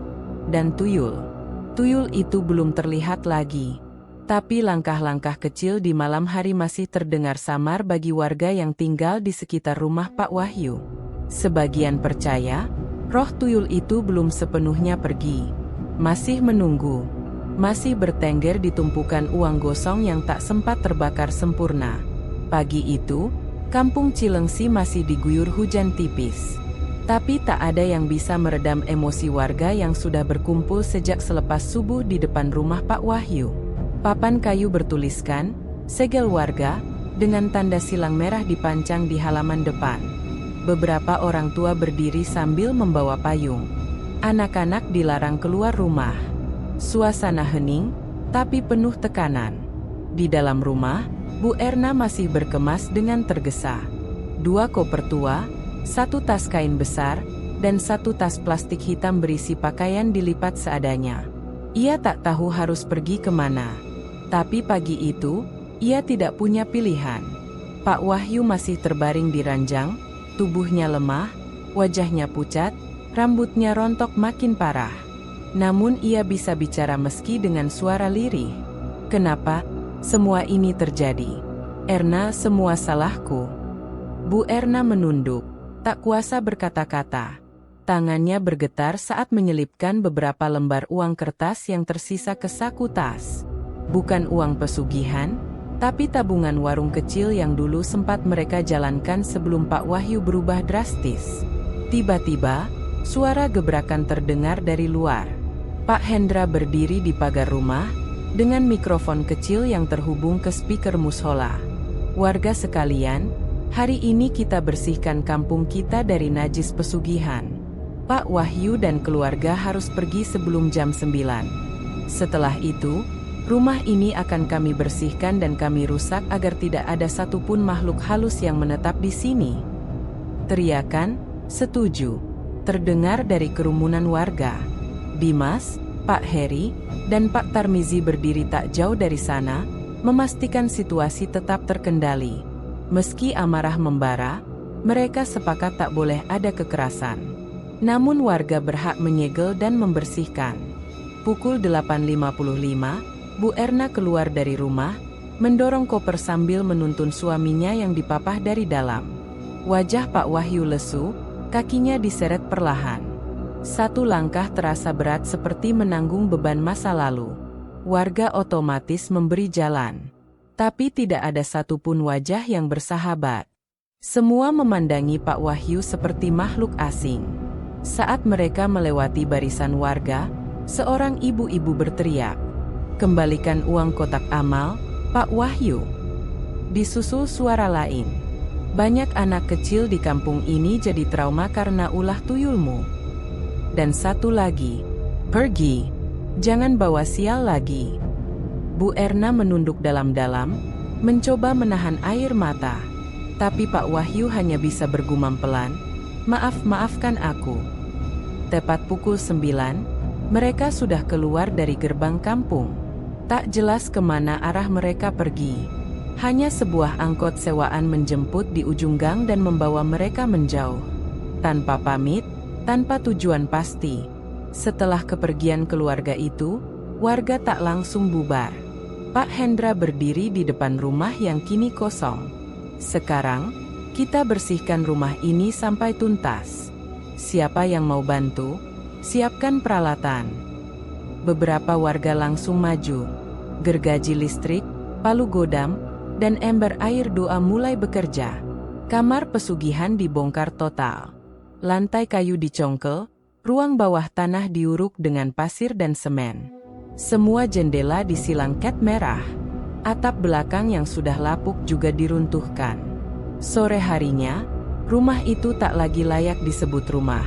Dan tuyul itu belum terlihat lagi. Tapi langkah-langkah kecil di malam hari masih terdengar samar bagi warga yang tinggal di sekitar rumah Pak Wahyu. Sebagian percaya, roh tuyul itu belum sepenuhnya pergi. Masih menunggu. Masih bertengger di tumpukan uang gosong yang tak sempat terbakar sempurna. Pagi itu, kampung Cilengsi masih diguyur hujan tipis. Tapi tak ada yang bisa meredam emosi warga yang sudah berkumpul sejak selepas subuh di depan rumah Pak Wahyu. Papan kayu bertuliskan, segel warga, dengan tanda silang merah dipancang di halaman depan. Beberapa orang tua berdiri sambil membawa payung. Anak-anak dilarang keluar rumah. Suasana hening, tapi penuh tekanan. Di dalam rumah, Bu Erna masih berkemas dengan tergesa. 2 koper tua, 1 tas kain besar, dan 1 tas plastik hitam berisi pakaian dilipat seadanya. Ia tak tahu harus pergi kemana. Tapi pagi itu, ia tidak punya pilihan. Pak Wahyu masih terbaring di ranjang, tubuhnya lemah, wajahnya pucat, rambutnya rontok makin parah. Namun ia bisa bicara meski dengan suara lirih. Kenapa semua ini terjadi? Erna, semua salahku. Bu Erna menunduk, tak kuasa berkata-kata. Tangannya bergetar saat menyelipkan beberapa lembar uang kertas yang tersisa ke saku tas. Bukan uang pesugihan, tapi tabungan warung kecil yang dulu sempat mereka jalankan sebelum Pak Wahyu berubah drastis. Tiba-tiba, suara gebrakan terdengar dari luar. Pak Hendra berdiri di pagar rumah, dengan mikrofon kecil yang terhubung ke speaker mushola. Warga sekalian, hari ini kita bersihkan kampung kita dari najis pesugihan. Pak Wahyu dan keluarga harus pergi sebelum jam 9. Setelah itu, rumah ini akan kami bersihkan dan kami rusak agar tidak ada satupun makhluk halus yang menetap di sini. Teriakan, setuju. terdengar dari kerumunan warga. Dimas, Pak Heri, dan Pak Tarmizi berdiri tak jauh dari sana, memastikan situasi tetap terkendali. Meski amarah membara, mereka sepakat tak boleh ada kekerasan. Namun warga berhak menyegel dan membersihkan. Pukul 8.55, Bu Erna keluar dari rumah, mendorong koper sambil menuntun suaminya yang dipapah dari dalam. Wajah Pak Wahyu lesu, kakinya diseret perlahan. Satu langkah terasa berat seperti menanggung beban masa lalu. Warga otomatis memberi jalan. Tapi tidak ada satupun wajah yang bersahabat. Semua memandangi Pak Wahyu seperti makhluk asing. Saat mereka melewati barisan warga, seorang ibu-ibu berteriak, "Kembalikan uang kotak amal, Pak Wahyu." Disusul suara lain. "Banyak anak kecil di kampung ini jadi trauma karena ulah tuyulmu." Dan satu lagi, "Pergi, jangan bawa sial lagi." Bu Erna menunduk dalam-dalam, mencoba menahan air mata. Tapi Pak Wahyu hanya bisa bergumam pelan, "Maafkan aku." Tepat pukul 9, mereka sudah keluar dari gerbang kampung. Tak jelas kemana arah mereka pergi. Hanya sebuah angkot sewaan menjemput di ujung gang dan membawa mereka menjauh. Tanpa pamit, tanpa tujuan pasti. Setelah kepergian keluarga itu, warga tak langsung bubar. Pak Hendra berdiri di depan rumah yang kini kosong. "Sekarang, kita bersihkan rumah ini sampai tuntas. Siapa yang mau bantu? Siapkan peralatan." Beberapa warga langsung maju. Gergaji listrik, palu godam, dan ember air doa mulai bekerja. Kamar pesugihan dibongkar total. Lantai kayu dicongkel, ruang bawah tanah diuruk dengan pasir dan semen. Semua jendela disilang cat merah. Atap belakang yang sudah lapuk juga diruntuhkan. Sore harinya, rumah itu tak lagi layak disebut rumah.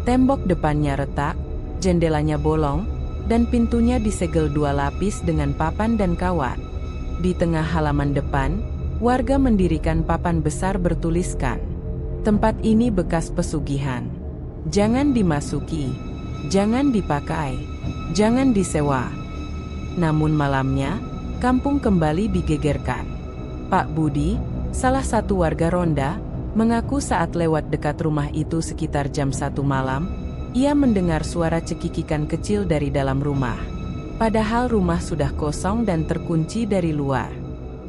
Tembok depannya retak, jendelanya bolong, dan pintunya disegel 2 lapis dengan papan dan kawat. Di tengah halaman depan, warga mendirikan papan besar bertuliskan, "Tempat ini bekas pesugihan. Jangan dimasuki, jangan dipakai, jangan disewa." Namun malamnya, kampung kembali digegerkan. Pak Budi, salah satu warga Ronda, mengaku saat lewat dekat rumah itu sekitar jam 1 malam, ia mendengar suara cekikikan kecil dari dalam rumah. Padahal rumah sudah kosong dan terkunci dari luar.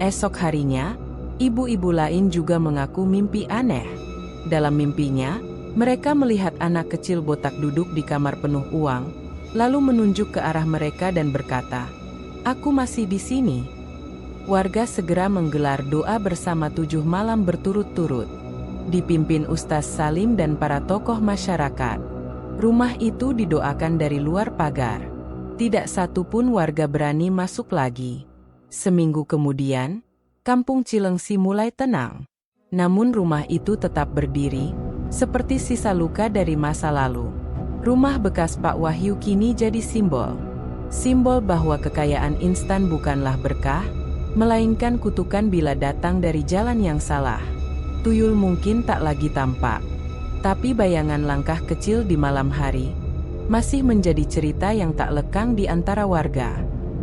Esok harinya, ibu-ibu lain juga mengaku mimpi aneh. Dalam mimpinya, mereka melihat anak kecil botak duduk di kamar penuh uang, lalu menunjuk ke arah mereka dan berkata, "Aku masih di sini." Warga segera menggelar doa bersama 7 malam berturut-turut. Dipimpin Ustaz Salim dan para tokoh masyarakat. Rumah itu didoakan dari luar pagar. Tidak satu pun warga berani masuk lagi. Seminggu kemudian, kampung Cilengsi mulai tenang. Namun rumah itu tetap berdiri, seperti sisa luka dari masa lalu. Rumah bekas Pak Wahyu kini jadi simbol. Simbol bahwa kekayaan instan bukanlah berkah, melainkan kutukan bila datang dari jalan yang salah. Tuyul mungkin tak lagi tampak, tapi bayangan langkah kecil di malam hari masih menjadi cerita yang tak lekang di antara warga,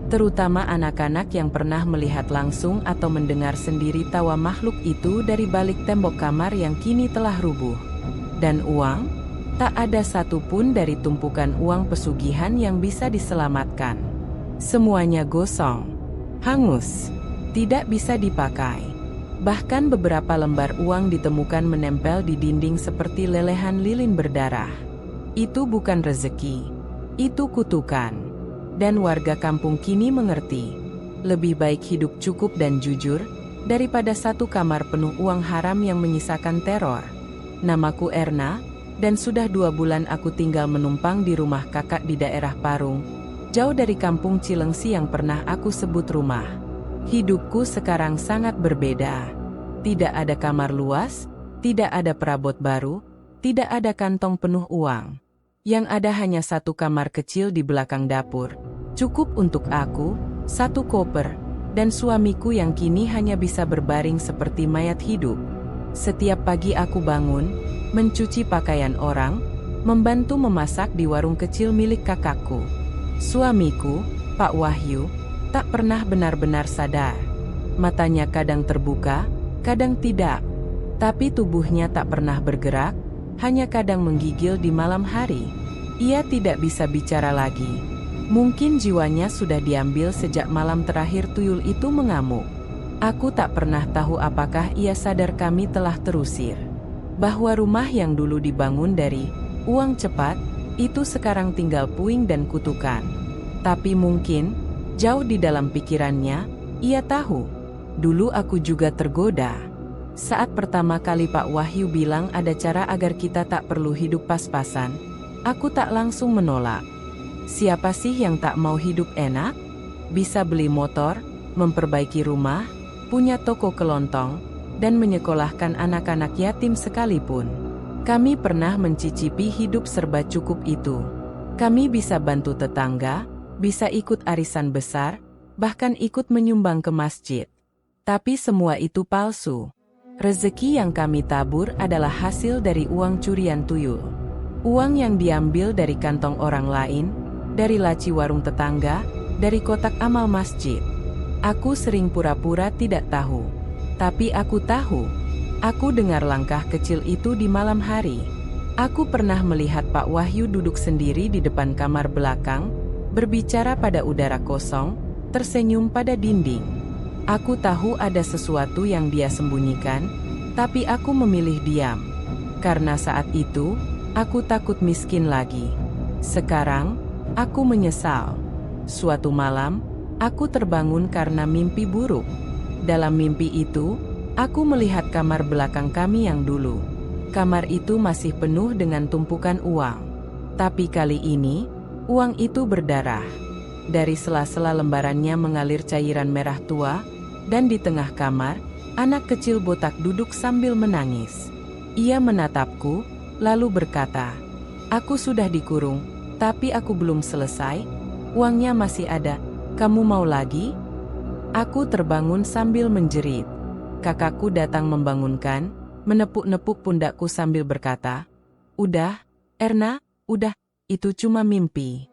terutama anak-anak yang pernah melihat langsung atau mendengar sendiri tawa makhluk itu dari balik tembok kamar yang kini telah rubuh. Dan uang, tak ada satupun dari tumpukan uang pesugihan yang bisa diselamatkan. Semuanya gosong, hangus, tidak bisa dipakai. Bahkan beberapa lembar uang ditemukan menempel di dinding seperti lelehan lilin berdarah. Itu bukan rezeki, itu kutukan. Dan warga kampung kini mengerti, lebih baik hidup cukup dan jujur, daripada satu kamar penuh uang haram yang menyisakan teror. Namaku Erna, dan sudah 2 bulan aku tinggal menumpang di rumah kakak di daerah Parung, jauh dari kampung Cilengsi yang pernah aku sebut rumah. Hidupku sekarang sangat berbeda. Tidak ada kamar luas, tidak ada perabot baru, tidak ada kantong penuh uang. Yang ada hanya satu kamar kecil di belakang dapur, cukup untuk aku, 1 koper, dan suamiku yang kini hanya bisa berbaring seperti mayat hidup. Setiap pagi aku bangun, mencuci pakaian orang, membantu memasak di warung kecil milik kakakku. Suamiku, Pak Wahyu, tak pernah benar-benar sadar. Matanya kadang terbuka, kadang tidak. Tapi tubuhnya tak pernah bergerak, hanya kadang menggigil di malam hari. Ia tidak bisa bicara lagi. Mungkin jiwanya sudah diambil sejak malam terakhir tuyul itu mengamuk. Aku tak pernah tahu apakah ia sadar kami telah terusir. Bahwa rumah yang dulu dibangun dari uang cepat, itu sekarang tinggal puing dan kutukan. Tapi mungkin, jauh di dalam pikirannya, ia tahu. Dulu aku juga tergoda. Saat pertama kali Pak Wahyu bilang ada cara agar kita tak perlu hidup pas-pasan, aku tak langsung menolak. Siapa sih yang tak mau hidup enak? Bisa beli motor, memperbaiki rumah, punya toko kelontong, dan menyekolahkan anak-anak yatim sekalipun. Kami pernah mencicipi hidup serba cukup itu. Kami bisa bantu tetangga, bisa ikut arisan besar, bahkan ikut menyumbang ke masjid. Tapi semua itu palsu. Rezeki yang kami tabur adalah hasil dari uang curian tuyul. Uang yang diambil dari kantong orang lain, dari laci warung tetangga, dari kotak amal masjid. Aku sering pura-pura tidak tahu. Tapi aku tahu. Aku dengar langkah kecil itu di malam hari. Aku pernah melihat Pak Wahyu duduk sendiri di depan kamar belakang, berbicara pada udara kosong, tersenyum pada dinding. Aku tahu ada sesuatu yang dia sembunyikan, tapi aku memilih diam. Karena saat itu, aku takut miskin lagi. Sekarang, aku menyesal. Suatu malam, aku terbangun karena mimpi buruk. Dalam mimpi itu, aku melihat kamar belakang kami yang dulu. Kamar itu masih penuh dengan tumpukan uang. Tapi kali ini, uang itu berdarah. Dari sela-sela lembarannya mengalir cairan merah tua, dan di tengah kamar, anak kecil botak duduk sambil menangis. Ia menatapku, lalu berkata, "Aku sudah dikurung, tapi aku belum selesai. Uangnya masih ada. Kamu mau lagi?" Aku terbangun sambil menjerit. Kakakku datang membangunkan, menepuk-nepuk pundakku sambil berkata, "Udah, Erna, udah, itu cuma mimpi."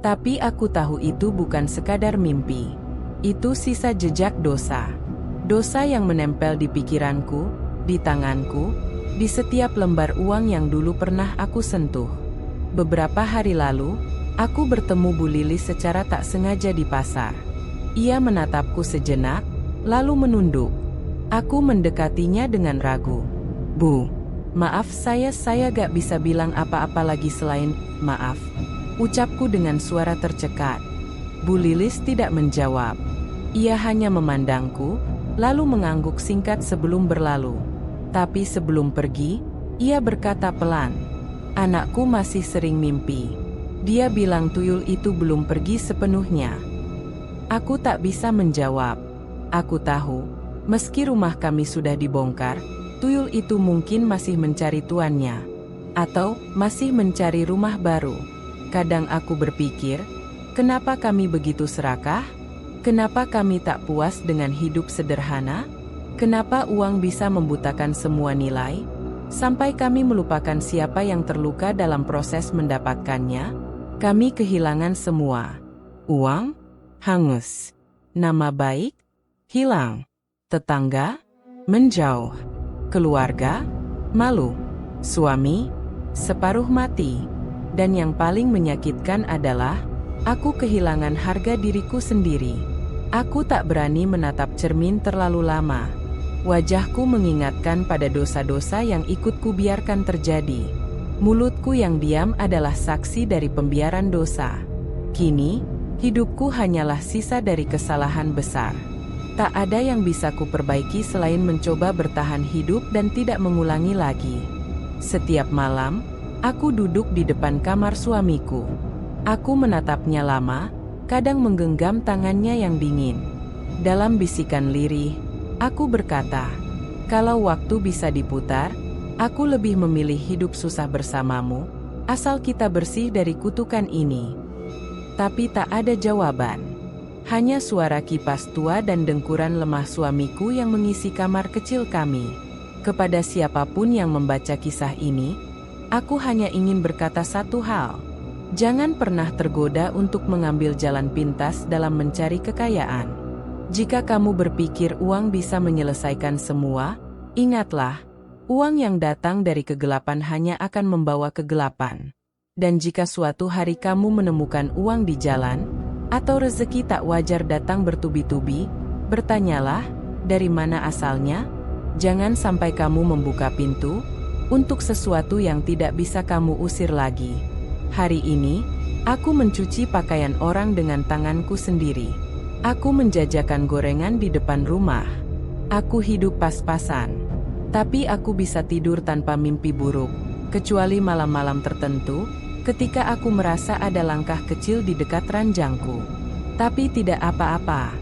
Tapi aku tahu itu bukan sekadar mimpi. Itu sisa jejak dosa. Dosa yang menempel di pikiranku, di tanganku, di setiap lembar uang yang dulu pernah aku sentuh. Beberapa hari lalu, aku bertemu Bu Lilis secara tak sengaja di pasar. Ia menatapku sejenak, lalu menunduk. Aku mendekatinya dengan ragu. "Bu, maaf saya gak bisa bilang apa-apa lagi selain maaf," ucapku dengan suara tercekat. Bu Lilis tidak menjawab. Ia hanya memandangku, lalu mengangguk singkat sebelum berlalu. Tapi sebelum pergi, ia berkata pelan, "Anakku masih sering mimpi. Dia bilang tuyul itu belum pergi sepenuhnya." Aku tak bisa menjawab. Aku tahu, meski rumah kami sudah dibongkar, tuyul itu mungkin masih mencari tuannya. Atau masih mencari rumah baru. Kadang aku berpikir, kenapa kami begitu serakah? Kenapa kami tak puas dengan hidup sederhana? Kenapa uang bisa membutakan semua nilai? Sampai kami melupakan siapa yang terluka dalam proses mendapatkannya? Kami kehilangan semua. Uang, hangus. Nama baik, hilang. Tetangga, menjauh. Keluarga, malu. Suami, separuh mati. Dan yang paling menyakitkan adalah, aku kehilangan harga diriku sendiri. Aku tak berani menatap cermin terlalu lama. Wajahku mengingatkan pada dosa-dosa yang ikut kubiarkan terjadi. Mulutku yang diam adalah saksi dari pembiaran dosa. Kini, hidupku hanyalah sisa dari kesalahan besar. Tak ada yang bisa kuperbaiki selain mencoba bertahan hidup dan tidak mengulangi lagi. Setiap malam, aku duduk di depan kamar suamiku. Aku menatapnya lama, kadang menggenggam tangannya yang dingin. Dalam bisikan lirih, aku berkata, "Kalau waktu bisa diputar, aku lebih memilih hidup susah bersamamu, asal kita bersih dari kutukan ini." Tapi tak ada jawaban. Hanya suara kipas tua dan dengkuran lemah suamiku yang mengisi kamar kecil kami. Kepada siapapun yang membaca kisah ini, Aku hanya ingin berkata satu hal. Jangan pernah tergoda untuk mengambil jalan pintas dalam mencari kekayaan. Jika kamu berpikir uang bisa menyelesaikan semua, ingatlah, uang yang datang dari kegelapan hanya akan membawa kegelapan. Dan jika suatu hari kamu menemukan uang di jalan, atau rezeki tak wajar datang bertubi-tubi, bertanyalah, dari mana asalnya? Jangan sampai kamu membuka pintu untuk sesuatu yang tidak bisa kamu usir lagi. Hari ini, aku mencuci pakaian orang dengan tanganku sendiri. Aku menjajakan gorengan di depan rumah. Aku hidup pas-pasan. Tapi aku bisa tidur tanpa mimpi buruk, kecuali malam-malam tertentu, ketika aku merasa ada langkah kecil di dekat ranjangku. Tapi tidak apa-apa.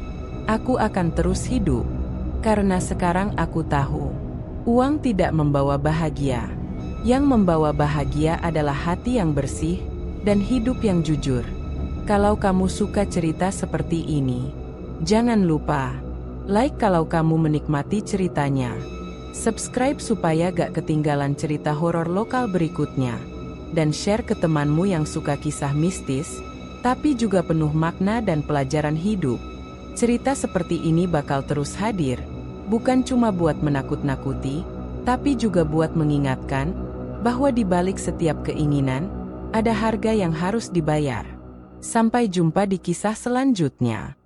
Aku akan terus hidup. Karena sekarang aku tahu, uang tidak membawa bahagia. Yang membawa bahagia adalah hati yang bersih dan hidup yang jujur. Kalau kamu suka cerita seperti ini, jangan lupa like kalau kamu menikmati ceritanya. Subscribe supaya gak ketinggalan cerita horor lokal berikutnya. Dan share ke temanmu yang suka kisah mistis, tapi juga penuh makna dan pelajaran hidup. Cerita seperti ini bakal terus hadir, bukan cuma buat menakut-nakuti, tapi juga buat mengingatkan bahwa di balik setiap keinginan, ada harga yang harus dibayar. Sampai jumpa di kisah selanjutnya.